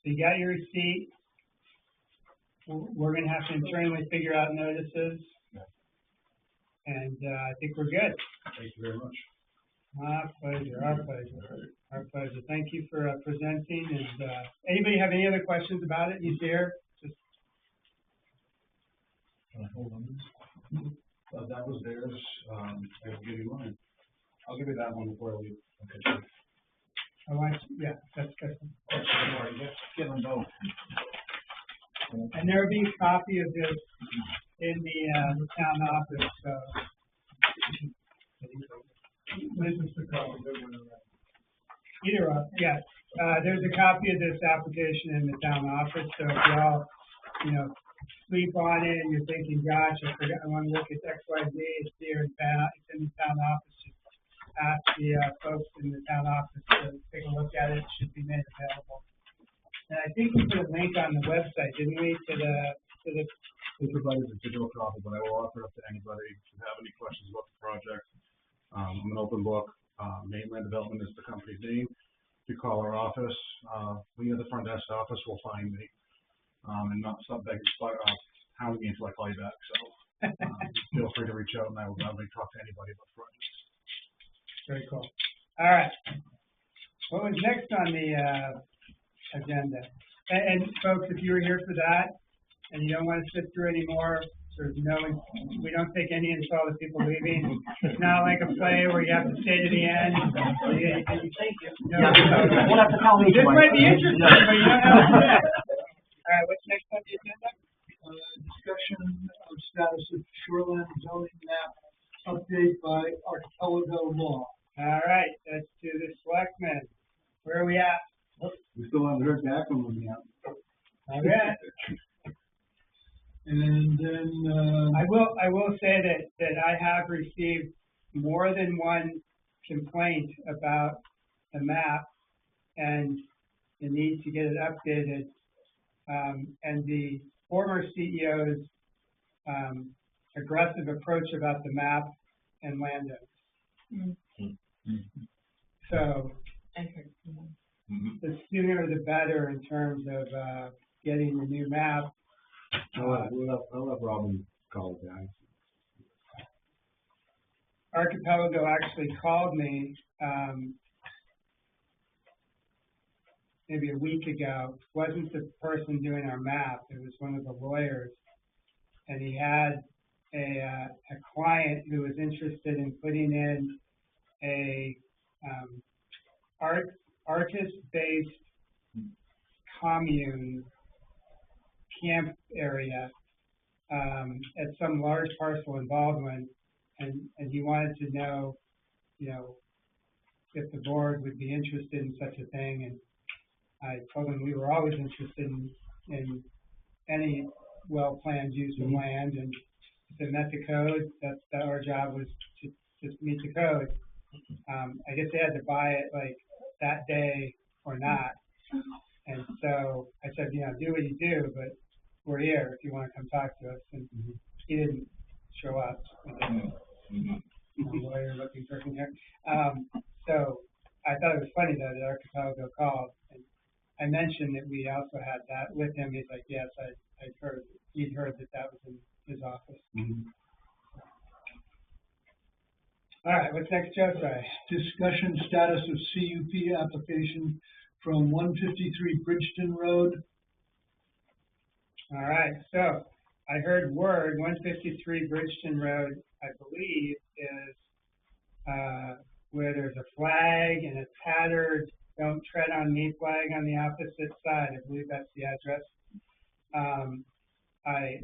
So you got your receipt. We're going to have to internally figure out notices, and I think we're good. Thank you very much. Our pleasure, our pleasure, our pleasure. Thank you for presenting. And anybody have any other questions about it? He's here. Just Can I hold on this? That was theirs. I will give you mine. I'll give you that one before I leave. Okay. yeah, that's good. Get them both. And there will be a copy of this in the town office. So. This is the copy that went around. Either way, yes. There's a copy of this application in the town office. So if y'all, sleep on it and you're thinking, gosh, I want to look at X, Y, Z, it's here in town. It's in the town office. Just ask the folks in the town office to take a look at it. It should be made available. And I think we put a link on the website, didn't we, to the. We provided a digital copy, but I will offer it up to anybody who have any questions about the project. I'm an open book. Mainland Development is the company's name. If you call our office, we at the front desk office will find me, and not stop begging, hounding me until I call you back. So feel free to reach out, and I will gladly talk to anybody about the project. Very cool. All right. What was next on the agenda? And folks, if you were here for that and you don't want to sit through anymore, we don't take any install of people leaving. It's not like a play where you have to stay to the end. Thank you. We'll have to call me. This might be interesting, but you don't have to do that. All right, what's next on the agenda? Discussion of status of shoreline zoning map update by Archipelago Law. All right, let's do the selectmen. Where are we at? We still haven't heard back from them yet. All right. And then, I will say that I have received more than one complaint about the map and the need to get it updated. And the former CEO's aggressive approach about the map and landowners. So the sooner the better in terms of getting the new map. I'll have Robin call the guys. Archipelago actually called me maybe a week ago. It wasn't the person doing our map, it was one of the lawyers. And he had a client who was interested in putting in a ARCIS-based commune camp area, at some large parcel in Baldwin, and he wanted to know, if the board would be interested in such a thing, and I told him we were always interested in any well-planned use of land, and if it met the code, that our job was to just meet the code. I guess they had to buy it like that day or not, and so I said, do what you do, but we're here if you want to come talk to us, and he didn't show up. Lawyer looking person here. So I thought it was funny though that Archipelago called, and I mentioned that we also had that with him. He's like, yes, he'd heard that was in his office. All right, what's next, Joe? Sorry. Discussion status of CUP application from 153 Bridgeton Road. All right, so I heard word 153 Bridgeton Road, I believe, is where there's a flag and a tattered "Don't Tread on Me" flag on the opposite side. I believe that's the address. I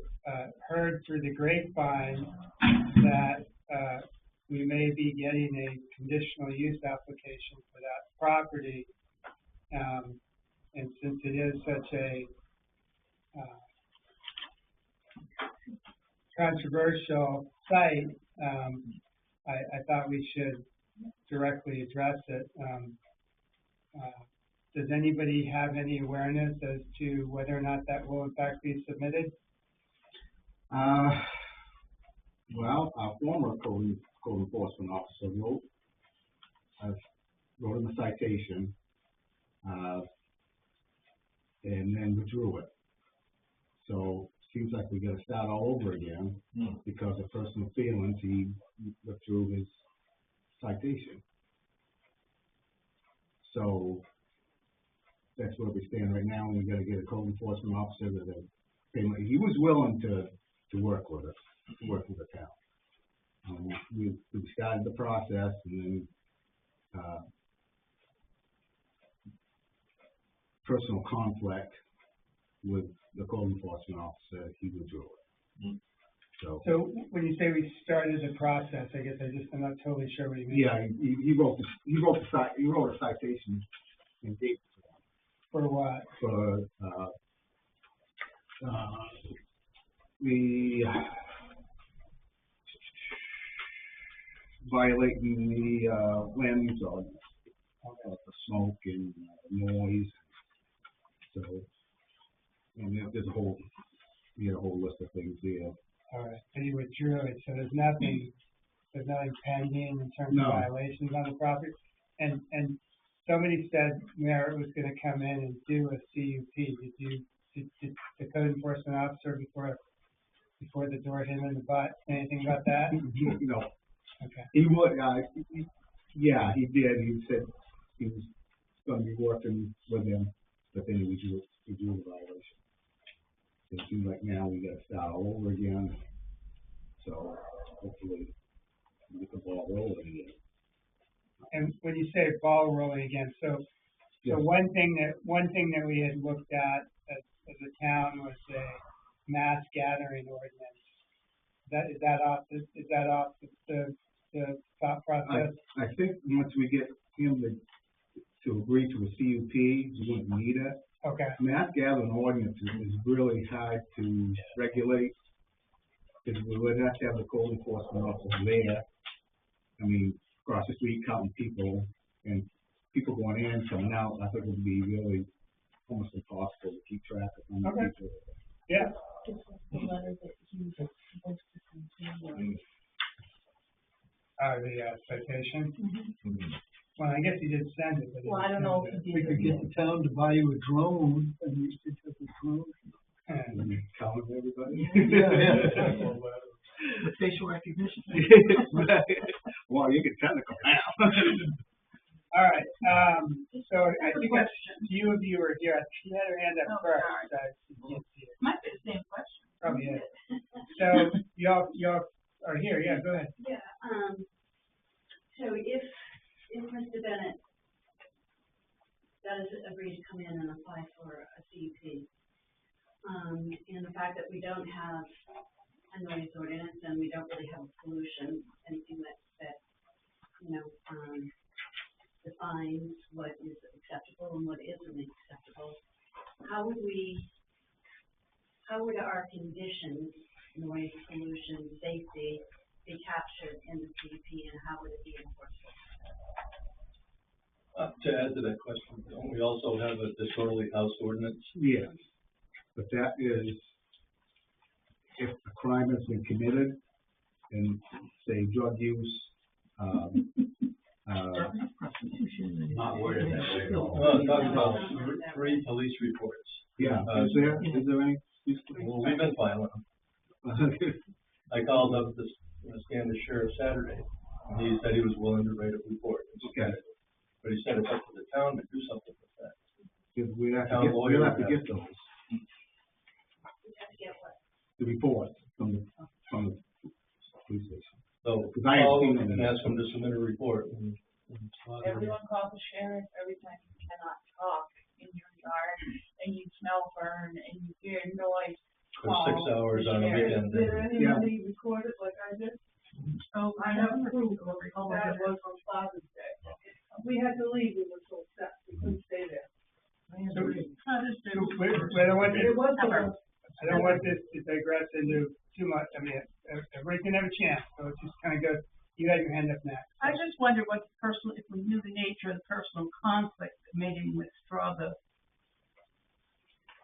heard through the grapevine that we may be getting a conditional use application for that property, and since it is such a controversial site, I thought we should directly address it. Does anybody have any awareness as to whether or not that will in fact be submitted? Well, our former code enforcement officer wrote him a citation, and then withdrew it. So seems like we got to start all over again because of personal feelings. He withdrew his citation. So that's where we stand right now. We got to get a code enforcement officer that he was willing to work with us, to work with the town. We started the process, and then personal conflict with the code enforcement officer, he withdrew it. So when you say we started the process, I guess I'm not totally sure what you mean. Yeah, he wrote a citation and gave it to him. For what? For the violating the land use ordinance, the smoke and noise. So, and there's a whole list of things here. All right, so you withdrew it, so there's nothing pending in terms of violations on the property. And somebody said Merritt was going to come in and do a CUP. Did the code enforcement officer before the door hit him in the butt say anything about that? No. Okay. He would. Yeah, he did. He said he was going to be working with him, but then he withdrew the violation. It seems like now we got to start all over again. So hopefully we get the ball rolling again. And when you say ball rolling again, so one thing that we had looked at as a town was a mass gathering ordinance. Is that off the thought process? I think once we get him to agree to a CUP, we wouldn't need it. Okay. Mass gathering ordinance is really hard to regulate because we would have to have the code enforcement officer there. I mean, across the street counting people and people going in, coming out. I think it would be really almost impossible to keep track of how many people. Yeah. The letter that he was supposed to send to you. The citation. Well, I guess he did send it, but Well, I don't know if he We did. could get the town to buy you a drone, and you could take a drone. Counting everybody. Yeah. Facial recognition. Well, you can technical now. All right. So I think a few of you are here. You had your hand up first. I can't see it. Might be the same question. Probably is. So y'all are here. Yeah, go ahead. Yeah, so if Mr. Bennett does does agree to come in and apply for a CUP. And the fact that we don't have a noise ordinance and we don't really have a pollution, anything that defines what is acceptable and what isn't acceptable. How would our conditions, noise, pollution, safety, be captured in the CUP, and how would it be enforceable? To add to that question, don't we also have a disorderly house ordinance? Yes, but that is if a crime has been committed and say drug use, Not worded that way at all. I'm talking about three police reports. yeah, is there any? Well, we've been filing them. I called up the Standish Sheriff Saturday, and he said he was willing to write a report. Okay. But he said it's up to the town to do something with that. We'll have Town to lawyer get has- those, We have to get what? the reports from the police station. So Because I haven't call seen them them and yet. ask them to submit a report. And Everyone calls the sheriff every time you cannot talk in your yard and you smell burn and you hear noise. For 6 hours on a weekend. Did Yeah. anybody record it like I did? Oh, I have proof of that was on Father's Day. We had to leave, we were so upset, we couldn't stay there. I don't want this to digress into too much. I mean, everybody can have a chance, so it just kind of goes, you had your hand up next. I just wonder what the personal, if we knew the nature of the personal conflict that made him withdraw the.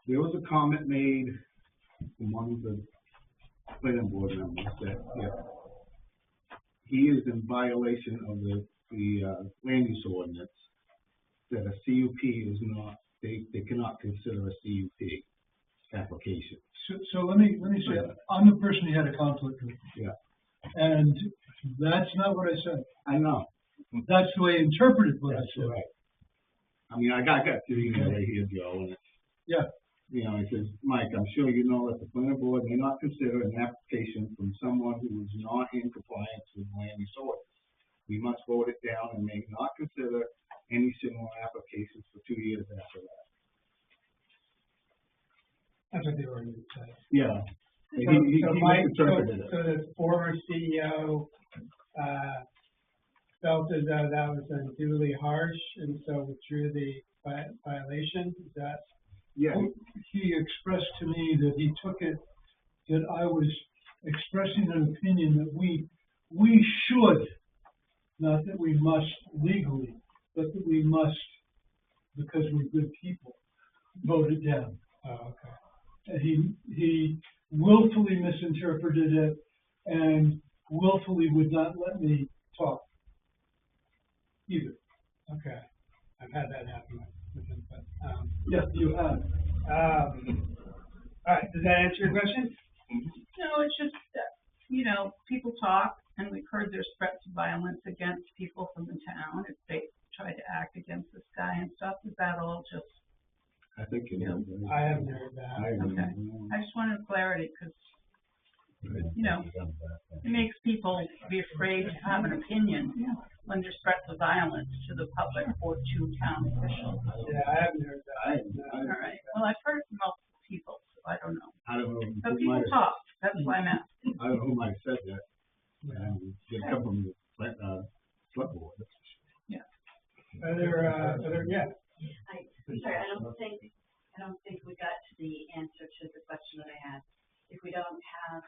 There was a comment made from one of the planning board members that if he is in violation of the land use ordinance, that a CUP is not, they cannot consider a CUP application. So let me say, I'm the person he had a conflict with. Yeah. And that's not what I said. I know. That's the way I interpreted what I That's said. right. I mean, I got the email right here, Joe, and Yeah. you know, it says, Mike, I'm sure you know that the planning board may not consider an application from someone who is not in compliance with land use ordinance. We must vote it down and may not consider any similar applications for 2 years after that. That's what the ordinance says. Yeah. So Mike, misinterpreted it. so the former CEO, felt as though that was unduly harsh, and so withdrew the violation, is that? Yeah, He expressed to me that he took it, that I was expressing an opinion that we should, not that we must legally, but that we must, because we're good people, vote it down. Oh, okay. And he willfully misinterpreted it and willfully would not let me talk either. Okay, I've had that happen with him, but, Yes, you have. all right, does that answer your question? No, it's just that, people talk, and we've heard there's threats of violence against people from the town if they try to act against this guy and stuff. Is that all just? I think it is. I haven't heard that. Okay. I just wanted clarity, because, it makes people be afraid to have an opinion when there's threats of violence to the public or to town officials. Yeah, I haven't heard that. All right. Well, I've heard it from multiple people, so I don't know. I don't know. But who people might have- talk. That's why I'm asking. I don't know who might have said that. It come from the select board. That's for sure. Yeah. Sorry, I don't think we got to the answer to the question that I had. If we don't have,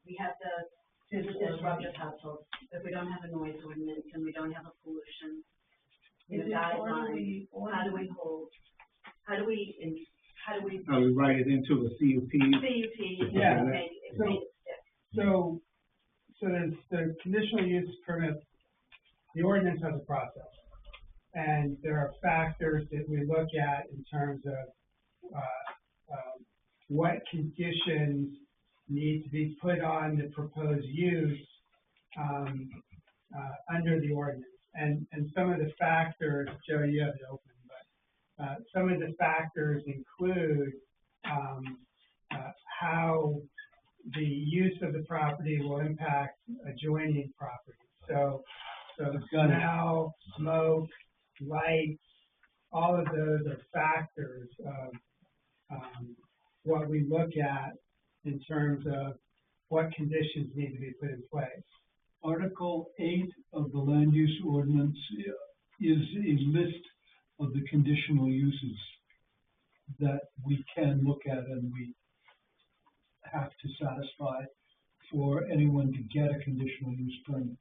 we have the disruptive household, if we don't have a noise ordinance and we don't have a pollution, guideline, how do we write it into the CUP? CUP, Yeah. make it stick? So there's the conditional use permit, the ordinance has a process. And there are factors that we look at in terms of, what conditions need to be put on the proposed use, under the ordinance. And some of the factors, Joe, you have it open, but, some of the factors include, how the use of the property will impact adjoining property. So smell, smoke, lights, all of those are factors of, what we look at in terms of what conditions need to be put in place. Article 8 of the land use ordinance is a list of the conditional uses that we can look at and we have to satisfy for anyone to get a conditional use permit.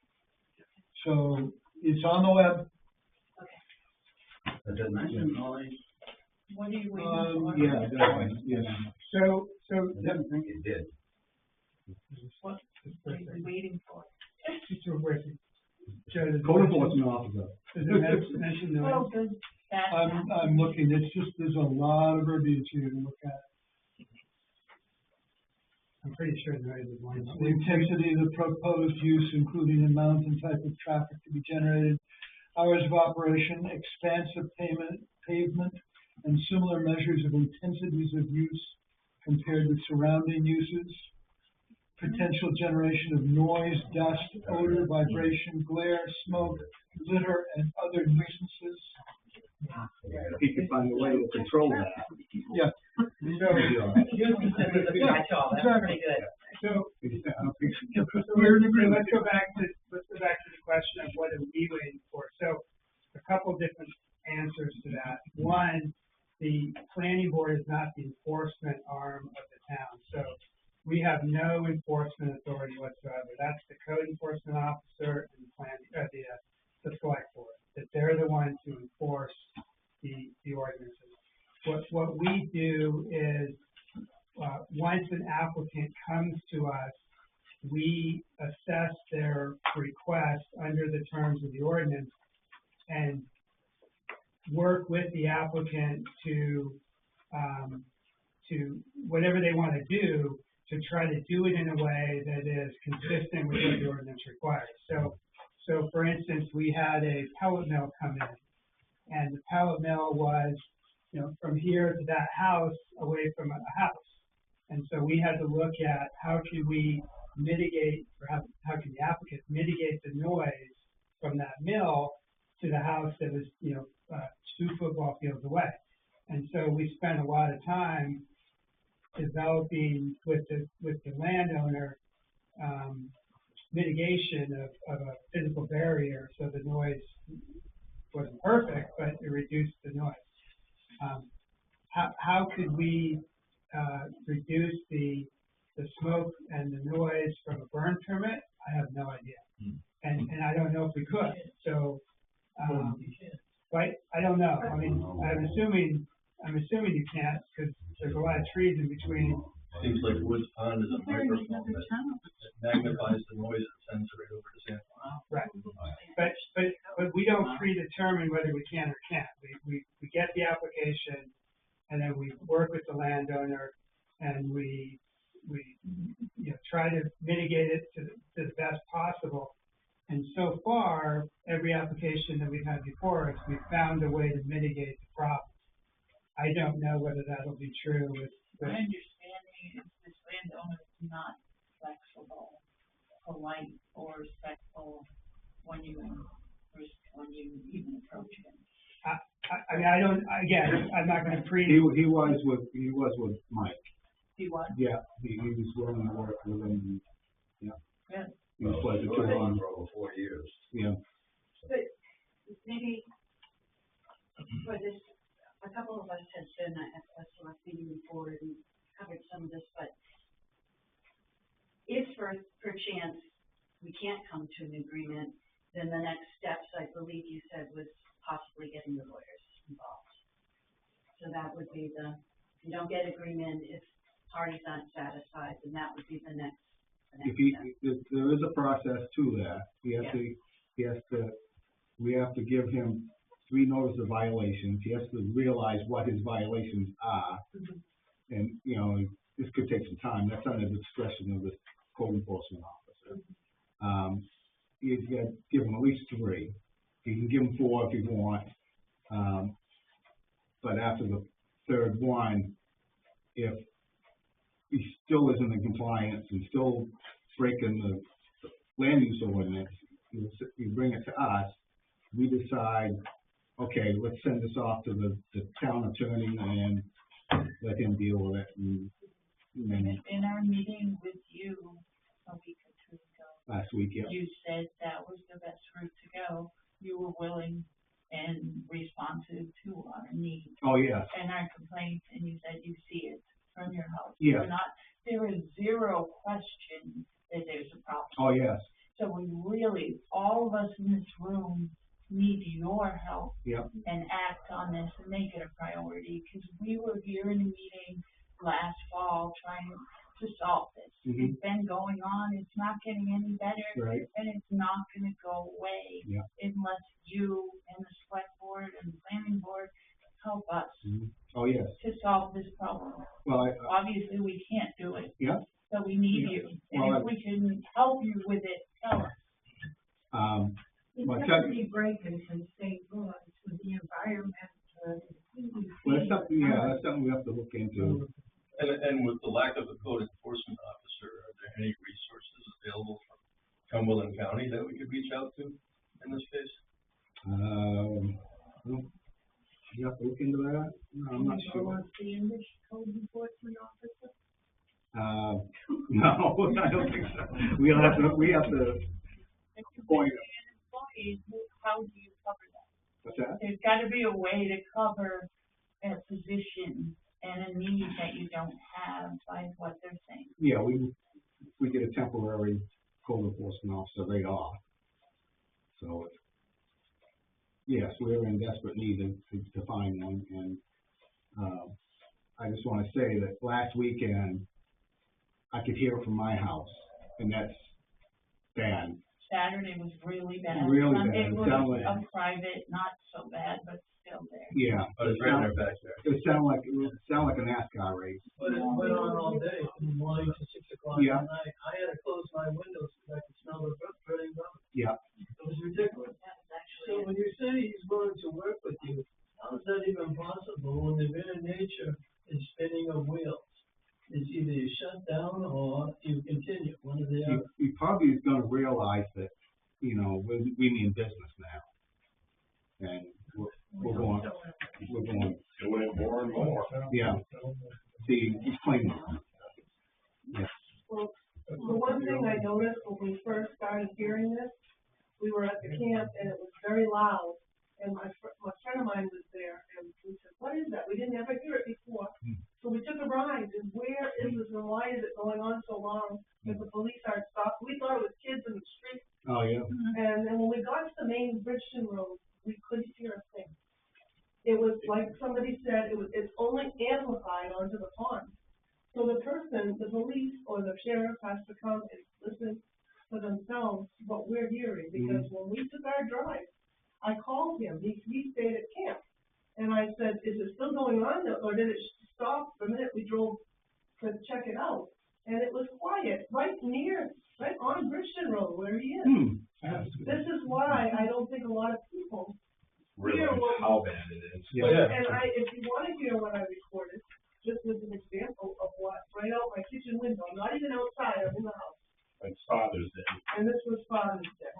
So it's on the web. Does it mention all these? What are you waiting for? Yeah, definitely, yeah. So, I didn't think it did. What are you waiting for? just real quick, Joe, does it Code mention- enforcement officer. does it mention noise? Oh, good. That's I'm looking, it's just, there's a lot of verbiage here to look at. I'm pretty sure noise is one. The intensity of the proposed use, including amount and type of traffic to be generated, hours of operation, expanse of pavement, and similar measures of intensities of use compared with surrounding uses, potential generation of noise, dust, odor, vibration, glare, smoke, litter, and other nuisances. He could find a way to control that. Yeah. You're considered a catch all, that's pretty good. So, let's go back to the question of what are we waiting for. So, a couple different answers to that. One, the planning board is not the enforcement arm of the town, so we have no enforcement authority whatsoever. That's the code enforcement officer and the select board, that they're the ones who enforce the ordinances. What we do is, once an applicant comes to us, we assess their request under the terms of the ordinance and work with the applicant to whatever they want to do, to try to do it in a way that is consistent with what the ordinance requires. So for instance, we had a pellet mill come in, and the pellet mill was, from here to that house, away from a house. And so we had to look at how can we mitigate, or how can the applicant mitigate the noise from that mill to the house that was, 2 football fields away. And so we spent a lot of time developing with the landowner, mitigation of a physical barrier, so the noise wasn't perfect, but it reduced the noise. How could we reduce the smoke and the noise from a burn permit? I have no idea, and I don't know if we could. So, right? I don't know. I mean, I'm assuming you can't, because there's a lot of trees in between. Seems like Woods Pond is a microphone that magnifies the noise and sends it right over to San Juan. Right. But we don't predetermine whether we can or can't. We get the application, and then we work with the landowner, and we try to mitigate it to the best possible. And so far, every application that we've had before us, we've found a way to mitigate the problem. I don't know whether that'll be true with. My understanding is this landowner is not flexible, polite, or respectful when you even approach him. I mean, I'm not gonna He was with Mike. He was? Yeah, he was willing to work with him, yeah. Good. He was pleasant to him. For over 4 years. Yeah. But maybe for this, a couple of us have been at a select meeting before and covered some of this, but if for chance we can't come to an agreement, then the next steps, I believe you said, was possibly getting the lawyers involved. So that would be if you don't get agreement, if parties aren't satisfied, then that would be the next step. There is a process to that. We have to give him 3 notices of violations. He has to realize what his violations are. And, this could take some time. That's under the discretion of the code enforcement officer. He's got to give him at least 3. He can give him 4 if he wants. But after the 3rd one, if he still isn't in compliance and still breaking the land use ordinance, you bring it to us. We decide, okay, let's send this off to the town attorney and let him deal with it. And then In our meeting with you a week or two ago, last week, yeah. you said that was the best route to go. You were willing and responsive to our needs Oh, yes, and our complaints, and you said you see it from your house. Yeah. There is zero question that there's a problem. oh, yes, So we really, all of us in this room need your help yeah, and act on this and make it a priority, because we were here in a meeting last fall trying to solve this. Mhm. It's been going on, it's not getting any better, right, and it's not gonna go away Yeah. unless you and the select board and the planning board help us mhm. Oh, yes. to solve this problem. Well, Obviously, we can't do it, yeah, so we need Yeah. you, and Well, if we can help you with it, tell us. well, It's Chuck- not be breaking some state laws with the environment, well, that's something, that's something we have to look into. And with the lack of a code enforcement officer, are there any resources available from Cumberland County that we could reach out to in this case? You have to look into that? No, I'm not sure. The English code enforcement officer. No, I don't think so. We have to If you point, pay an employee, how do you cover that? what's that? There's gotta be a way to cover a position and a need that you don't have by what they're saying. Yeah, we get a temporary code enforcement officer right off. So, yes, we're in desperate need to find one, and, I just wanna say that last weekend, I could hear it from my house, and that's bad. Saturday was really bad. Really Sunday bad. was Sounded a private, not so bad, but still there. Yeah. But it's right in our backyard. It sounded like a NASCAR race. But it went on all day, from the morning to 6 o'clock Yeah. at night. I had to close my windows because I could smell the burning rubber. Yeah. It was ridiculous. That was actually. So when you say he's willing to work with you, how is that even possible when the very nature is spinning of wheels? It's either you shut down or you continue, one or the other. He probably is gonna realize that, we mean business now. And we're going, Doing it more and more. yeah. See, he's claiming. Yeah. Well, the one thing I noticed when we first started hearing this, we were at the camp and it was very loud. And my friend of mine was there and we said, what is that? We didn't ever hear it before. So we took a ride and where is this and why is it going on so long? Because the police aren't stopped. We thought it was kids in the street. Oh, yeah. And then when we got to the main Bridgeton Road, we couldn't hear a thing. It was like somebody said, it's only amplified onto the pond. So the police or the sheriff has to come and listen for themselves what we're hearing. Because when we took our drive, I called him. He stayed at camp. And I said, is it still going on or did it stop the minute we drove to check it out? And it was quiet, right on Bridgeton Road where he is. This is why I don't think a lot of people hear what. How bad it is. Yeah. And if you wanna hear what I recorded, just as an example of what, right out my kitchen window, I'm not even outside, I'm in the house. It's Father's Day. And this was Father's Day.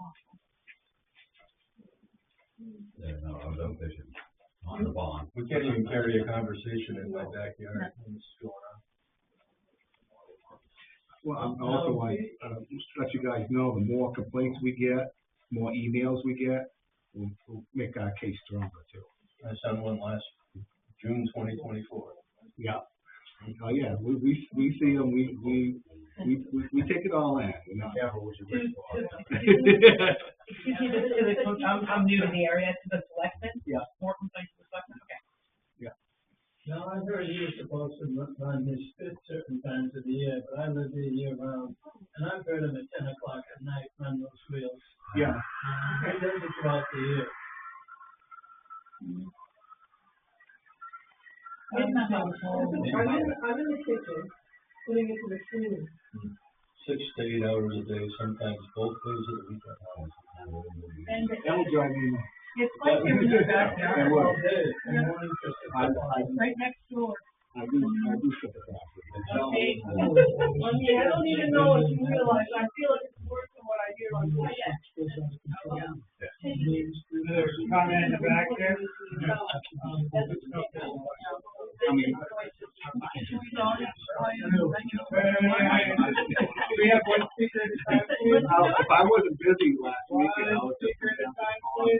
Yeah, no, I was out fishing on the pond. We can't even carry a conversation in my backyard when this is going on. Well, I also want to let you guys know, the more complaints we get, more emails we get, will make our case stronger too. I sent one last June 2024. Yeah. Oh, yeah, we see them, we take it all in, Careful what you wish for. Excuse me, I'm new to the area, to the selectmen? Yeah. More complaints to the selectmen, okay. Now, I heard he was supposed to run his spit certain times of the year, but I live here year round. And I've heard him at 10 o'clock at night run those wheels. Yeah. He does it throughout the year. I'm in the kitchen, putting it to the cleaning. 6 to 8 hours a day, sometimes both days of the week. And That'll drive me nuts. It's like you're in your backyard. It will. All day, from morning to 6 o'clock. Right next door. I do sympathize with it. Okay. I mean, I don't even know if you realize, I feel like it's worse than what I hear on the way. There's a comment in the back there. I mean, We have one speaker at a time, please. if I wasn't busy last week, I One would speaker at a time, please.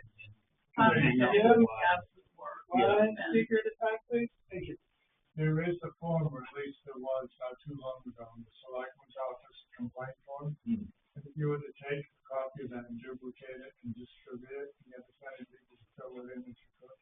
One speaker at a time, please. Thank you. There is a form, or at least there was not too long ago, in the selectman's office complaint form. And if you were to take a copy of that and duplicate it and distribute it, and get as many people to fill it in as you could,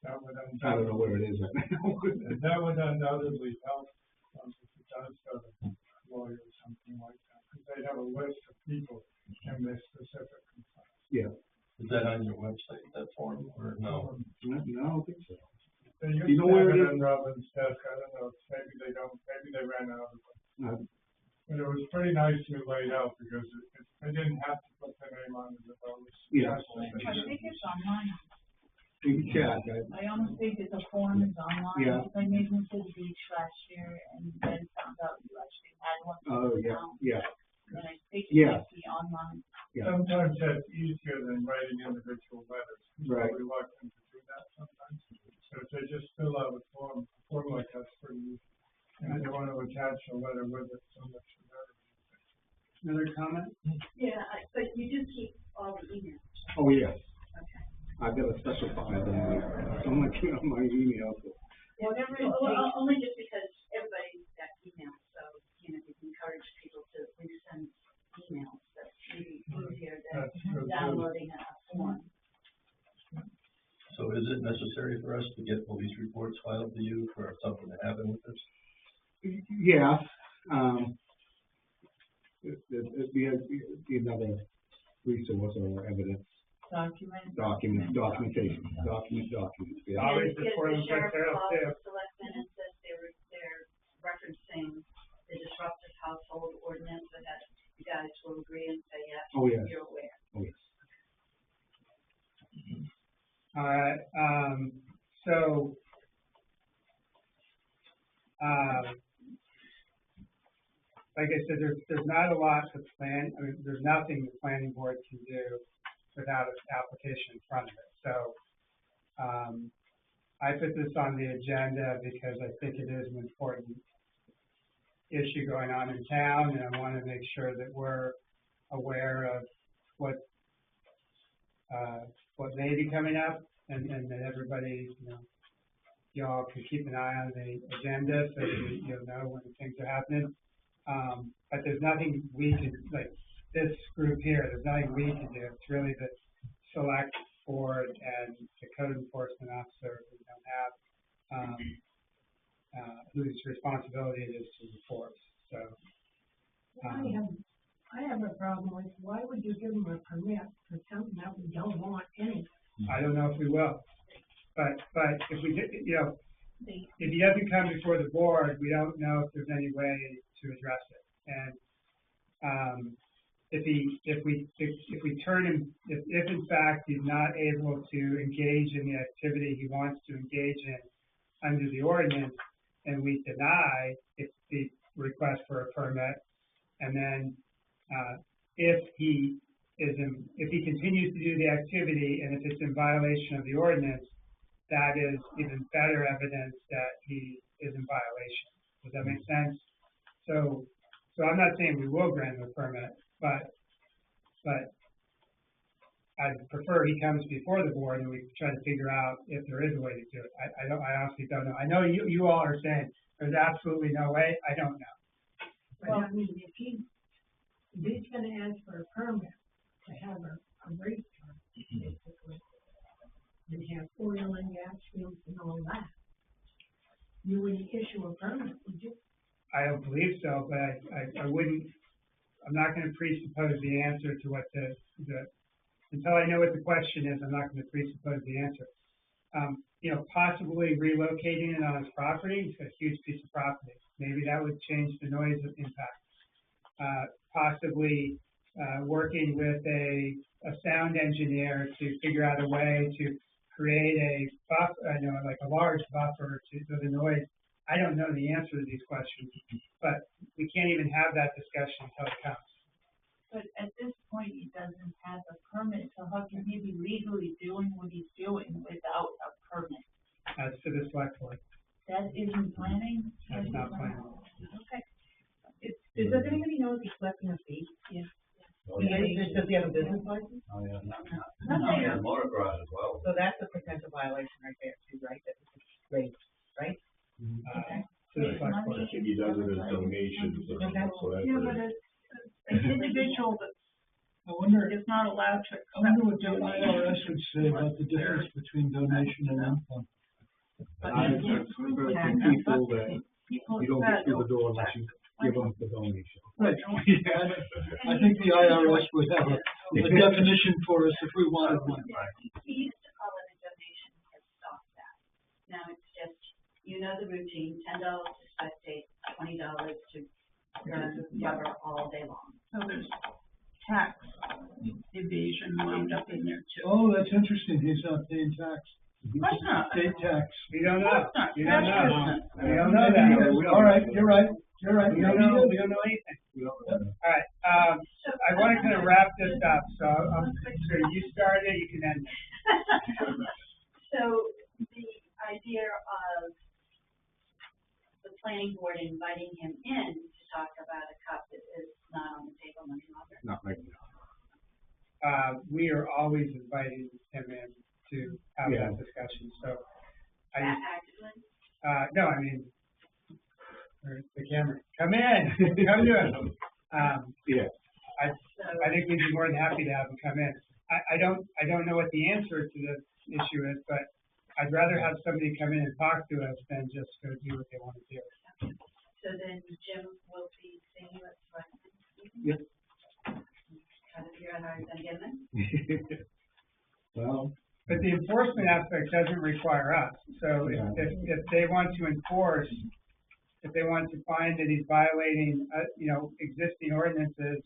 that would I don't know where it is right now. that would undoubtedly help, if it does go to lawyer or something like that, because they have a list of people and their specific complaints. Yeah. Is that on your website, that form, or no? No, I don't think so. They used You know to where have it it is? on Robin's desk, I don't know, maybe they don't, maybe they ran out of it. But it was pretty nicely laid out, because they didn't have to put their name on it, it was. Yeah. I think it's online. You can check, right? I almost think that the form is online. Yeah. I made one to the beach last year and then found out you actually had one. Oh, yeah, yeah. And I think it Yeah. might be online. Yeah. Sometimes that's easier than writing individual letters. People Right. are reluctant to do that sometimes. So if they just fill out a form like that's pretty easy. And you want to attach a letter with it, so much better. Another comment? Yeah, but you do keep all the emails. Oh, yes. Okay. I've got a special file on my email. Whatever, well, only just because everybody got emails, so, you know, we encourage people to resend emails. That's maybe easier That's true, than too. downloading a form. So is it necessary for us to get police reports filed to you for something to happen with this? Yeah, it'd be another resource or evidence, documentation, yeah. Always If before the them sheriff get calls there, the selectmen and says they're referencing the disruptive household ordinance, so that you guys will agree and say, yes, Oh, yes. you're aware. Oh, yes. All right, so, like I said, there's not a lot to plan, I mean, there's nothing the planning board can do without an application in front of it, so, I put this on the agenda because I think it is an important issue going on in town, and I want to make sure that we're aware of what may be coming up, and that everybody, you know, y'all can keep an eye on the agenda so that you'll know when things are happening. But there's nothing we can, like, this group here, there's nothing we can do. It's really the select board and the code enforcement officer who don't have, whose responsibility it is to enforce, so. I have a problem with, why would you give them a permit for something that we don't want anyway? I don't know if we will, but if we get, you know, if he doesn't come before the board, we don't know if there's any way to address it. And, if we turn him, if in fact he's not able to engage in the activity he wants to engage in under the ordinance, and we deny the request for a permit, and then, if he continues to do the activity, and if it's in violation of the ordinance, that is even better evidence that he is in violation. Does that make sense? So I'm not saying we will grant him a permit, but I'd prefer he comes before the board and we try to figure out if there is a way to do it. I honestly don't know. I know you all are saying there's absolutely no way. I don't know. But I mean, if he's gonna ask for a permit to have a racetrack, basically, and have oil and gas fields and all that, you wouldn't issue a permit, would you? I don't believe so, but I wouldn't, I'm not gonna presuppose the answer to what until I know what the question is, I'm not gonna presuppose the answer. You know, possibly relocating it on his property, it's a huge piece of property. Maybe that would change the noise impact. Possibly, working with a sound engineer to figure out a way to create a buffer, like a large buffer so the noise I don't know the answer to these questions, but we can't even have that discussion until it comes. But at this point, he doesn't have a permit, so how can he be legally doing what he's doing without a permit? As to the select board, That isn't planning? that's not planning. Okay. Does anybody know if he's collecting a fee? Yeah. Does he have a business license? Oh, yeah, No. motor garage as well. So that's a potential violation right there too, right? That we could raise, right? To the select board. I think he does it as donations or Okay. whatever. Yeah, but an individual that I wonder, is not allowed to I wonder what accept the donations. IRS would say about the difference between donation and income. I've heard from people that People you don't said, get through the door unless you give them the donation. Right. I think the IRS would have a definition for us if we wanted one. He used to call it a donation, has stopped that. Now it's just, you know the routine, $10 to spectate, $20 to cover all day long. So there's tax evasion wound up in there too. Oh, that's interesting, he's not paying tax. Of course not. State tax. We don't know. Of course not. We don't Cash know. business. We don't know that. All right, you're right, you're right. We don't know. We don't know anything. All right. I want to kind of wrap this up. So so you started, you can end it. So the idea of the planning board inviting him in to talk about a cup is not on the table any longer. Not right now. We are always inviting him in to have that discussion. So Actively? no, I mean, where's the camera? Come in, come to it. I think we'd be more than happy to have him come in. I don't know what the answer to this issue is, but I'd rather have somebody come in and talk to us than just go do what they want to do. So then Jim will be seeing you at the Yep. Try to figure out how you're gonna get him in? Well, But the enforcement aspect doesn't require us. So if they want to enforce, if they want to find that he's violating, existing ordinances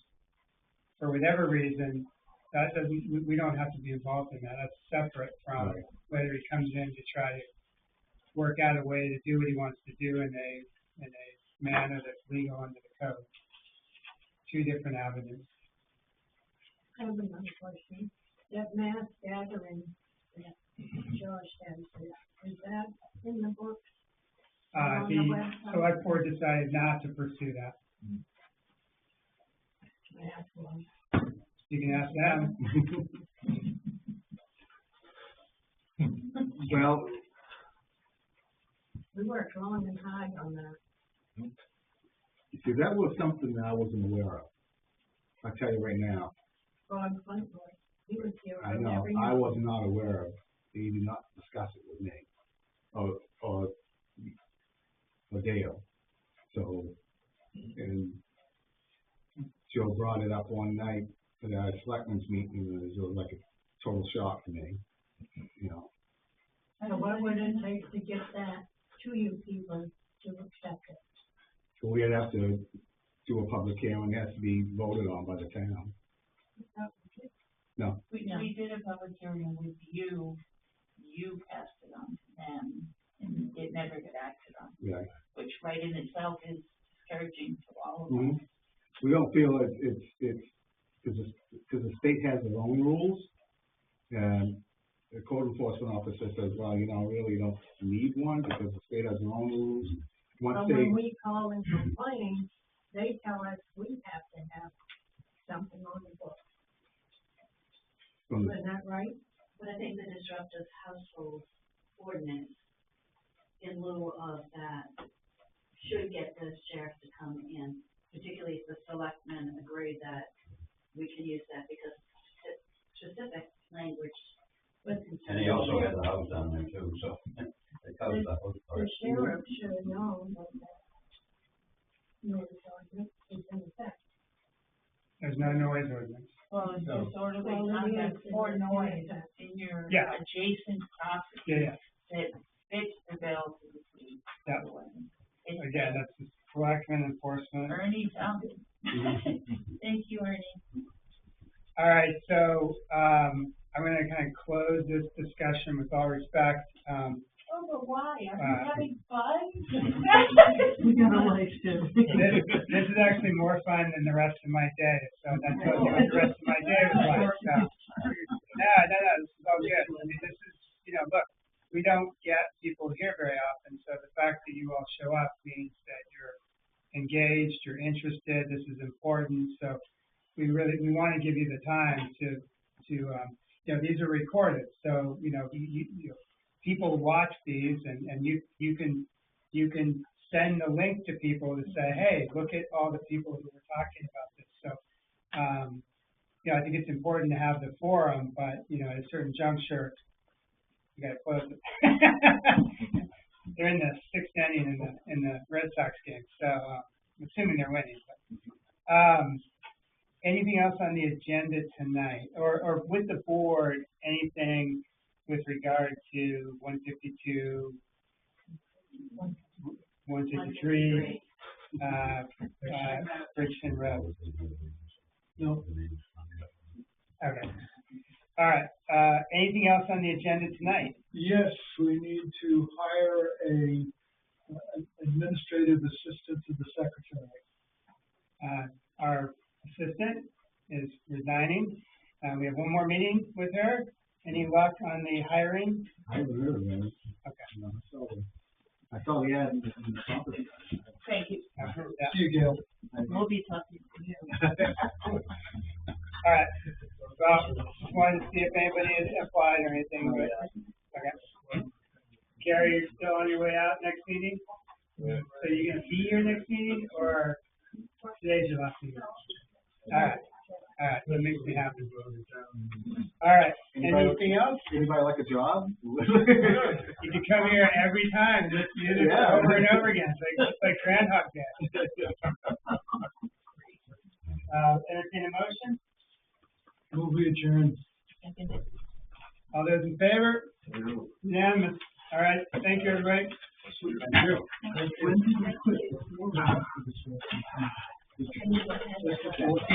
for whatever reason, that doesn't, we don't have to be involved in that. That's separate from whether he comes in to try to work out a way to do what he wants to do in a manner that's legal under the code. Two different avenues. I have another question. That mass gathering that Josh has, is that in the book? On the The website? select board decided not to pursue that. I asked one. You can ask them. well, We worked long and hard on that. see, that was something that I wasn't aware of. I'll tell you right now. Bob Funboy, he was here I every know, night. I was not aware of, he did not discuss it with me, or Dale. So, and Joe brought it up one night at our selectmen's meeting, and it was like a total shock to me, So what would it take to get that to you people to accept it? So we'd have to do a public hearing, it has to be voted on by the town. No, We did a public hearing with you passed it on to them, and it never got acted on, yeah. which right in itself is discouraging to all of us. Mhm. We don't feel it's, because the state has their own rules, and the code enforcement officer says, well, really you don't need one, because the state has their own rules. But Once when we call and complain, they tell us we have to have something on the book. Isn't that right? But I think the disruptive household ordinance, in lieu of that, should get the sheriff to come in, particularly if the selectmen agree that we can use that, because specific language was concerned. And he also has a house down there too, so it covers the whole part. The sheriff should have known that notice ordinance is in effect. There's no noise ordinance. Well, it's So- disorderly Well, it conduct is, or it is. noise in your Yeah. adjacent property Yeah. that fits the bill to the police. Yeah. It's Again, that's the selectmen enforcement. Ernie found it. Thank you, Ernie. All right, so, I'm gonna kind of close this discussion with all respect. but why? Are you having fun? We got a life too. This is actually more fun than the rest of my day, so that tells you what the rest of my day was like, so. No, this is all good. I mean, this is, look, we don't get people here very often, so the fact that you all show up means that you're engaged, you're interested, this is important, so we want to give you the time to these are recorded, so, people watch these and you can send the link to people to say, hey, look at all the people who were talking about this. So, I think it's important to have the forum, but, at a certain juncture, you gotta close it. They're in the sixth inning in the Red Sox game, so, I'm assuming they're winning, but, anything else on the agenda tonight, or with the board, anything with regard to 152, 153, Bridgeton Road? No. Okay. All right. Anything else on the agenda tonight? Yes, we need to hire an administrative assistant to the secretary. Our assistant is resigning. We have one more meeting with her. Any luck on the hiring? I haven't heard of it. Okay. I saw the ad in the property. Thank you. See you, Gail. We'll be talking to you. All right. Well, just wanted to see if anybody has applied or anything, but, okay. Gary, you're still on your way out next meeting? Yeah. So you're gonna be here next meeting, or today's your last meeting? All right, that makes me happy. All right, anything else? Anybody like a job? You can come here every time, just use it over and over again, it's like Groundhog Day. Entertain a motion? Move we adjourn. All those in favor? Unanimous. All right, thank you, everybody. Thank you. Thank you.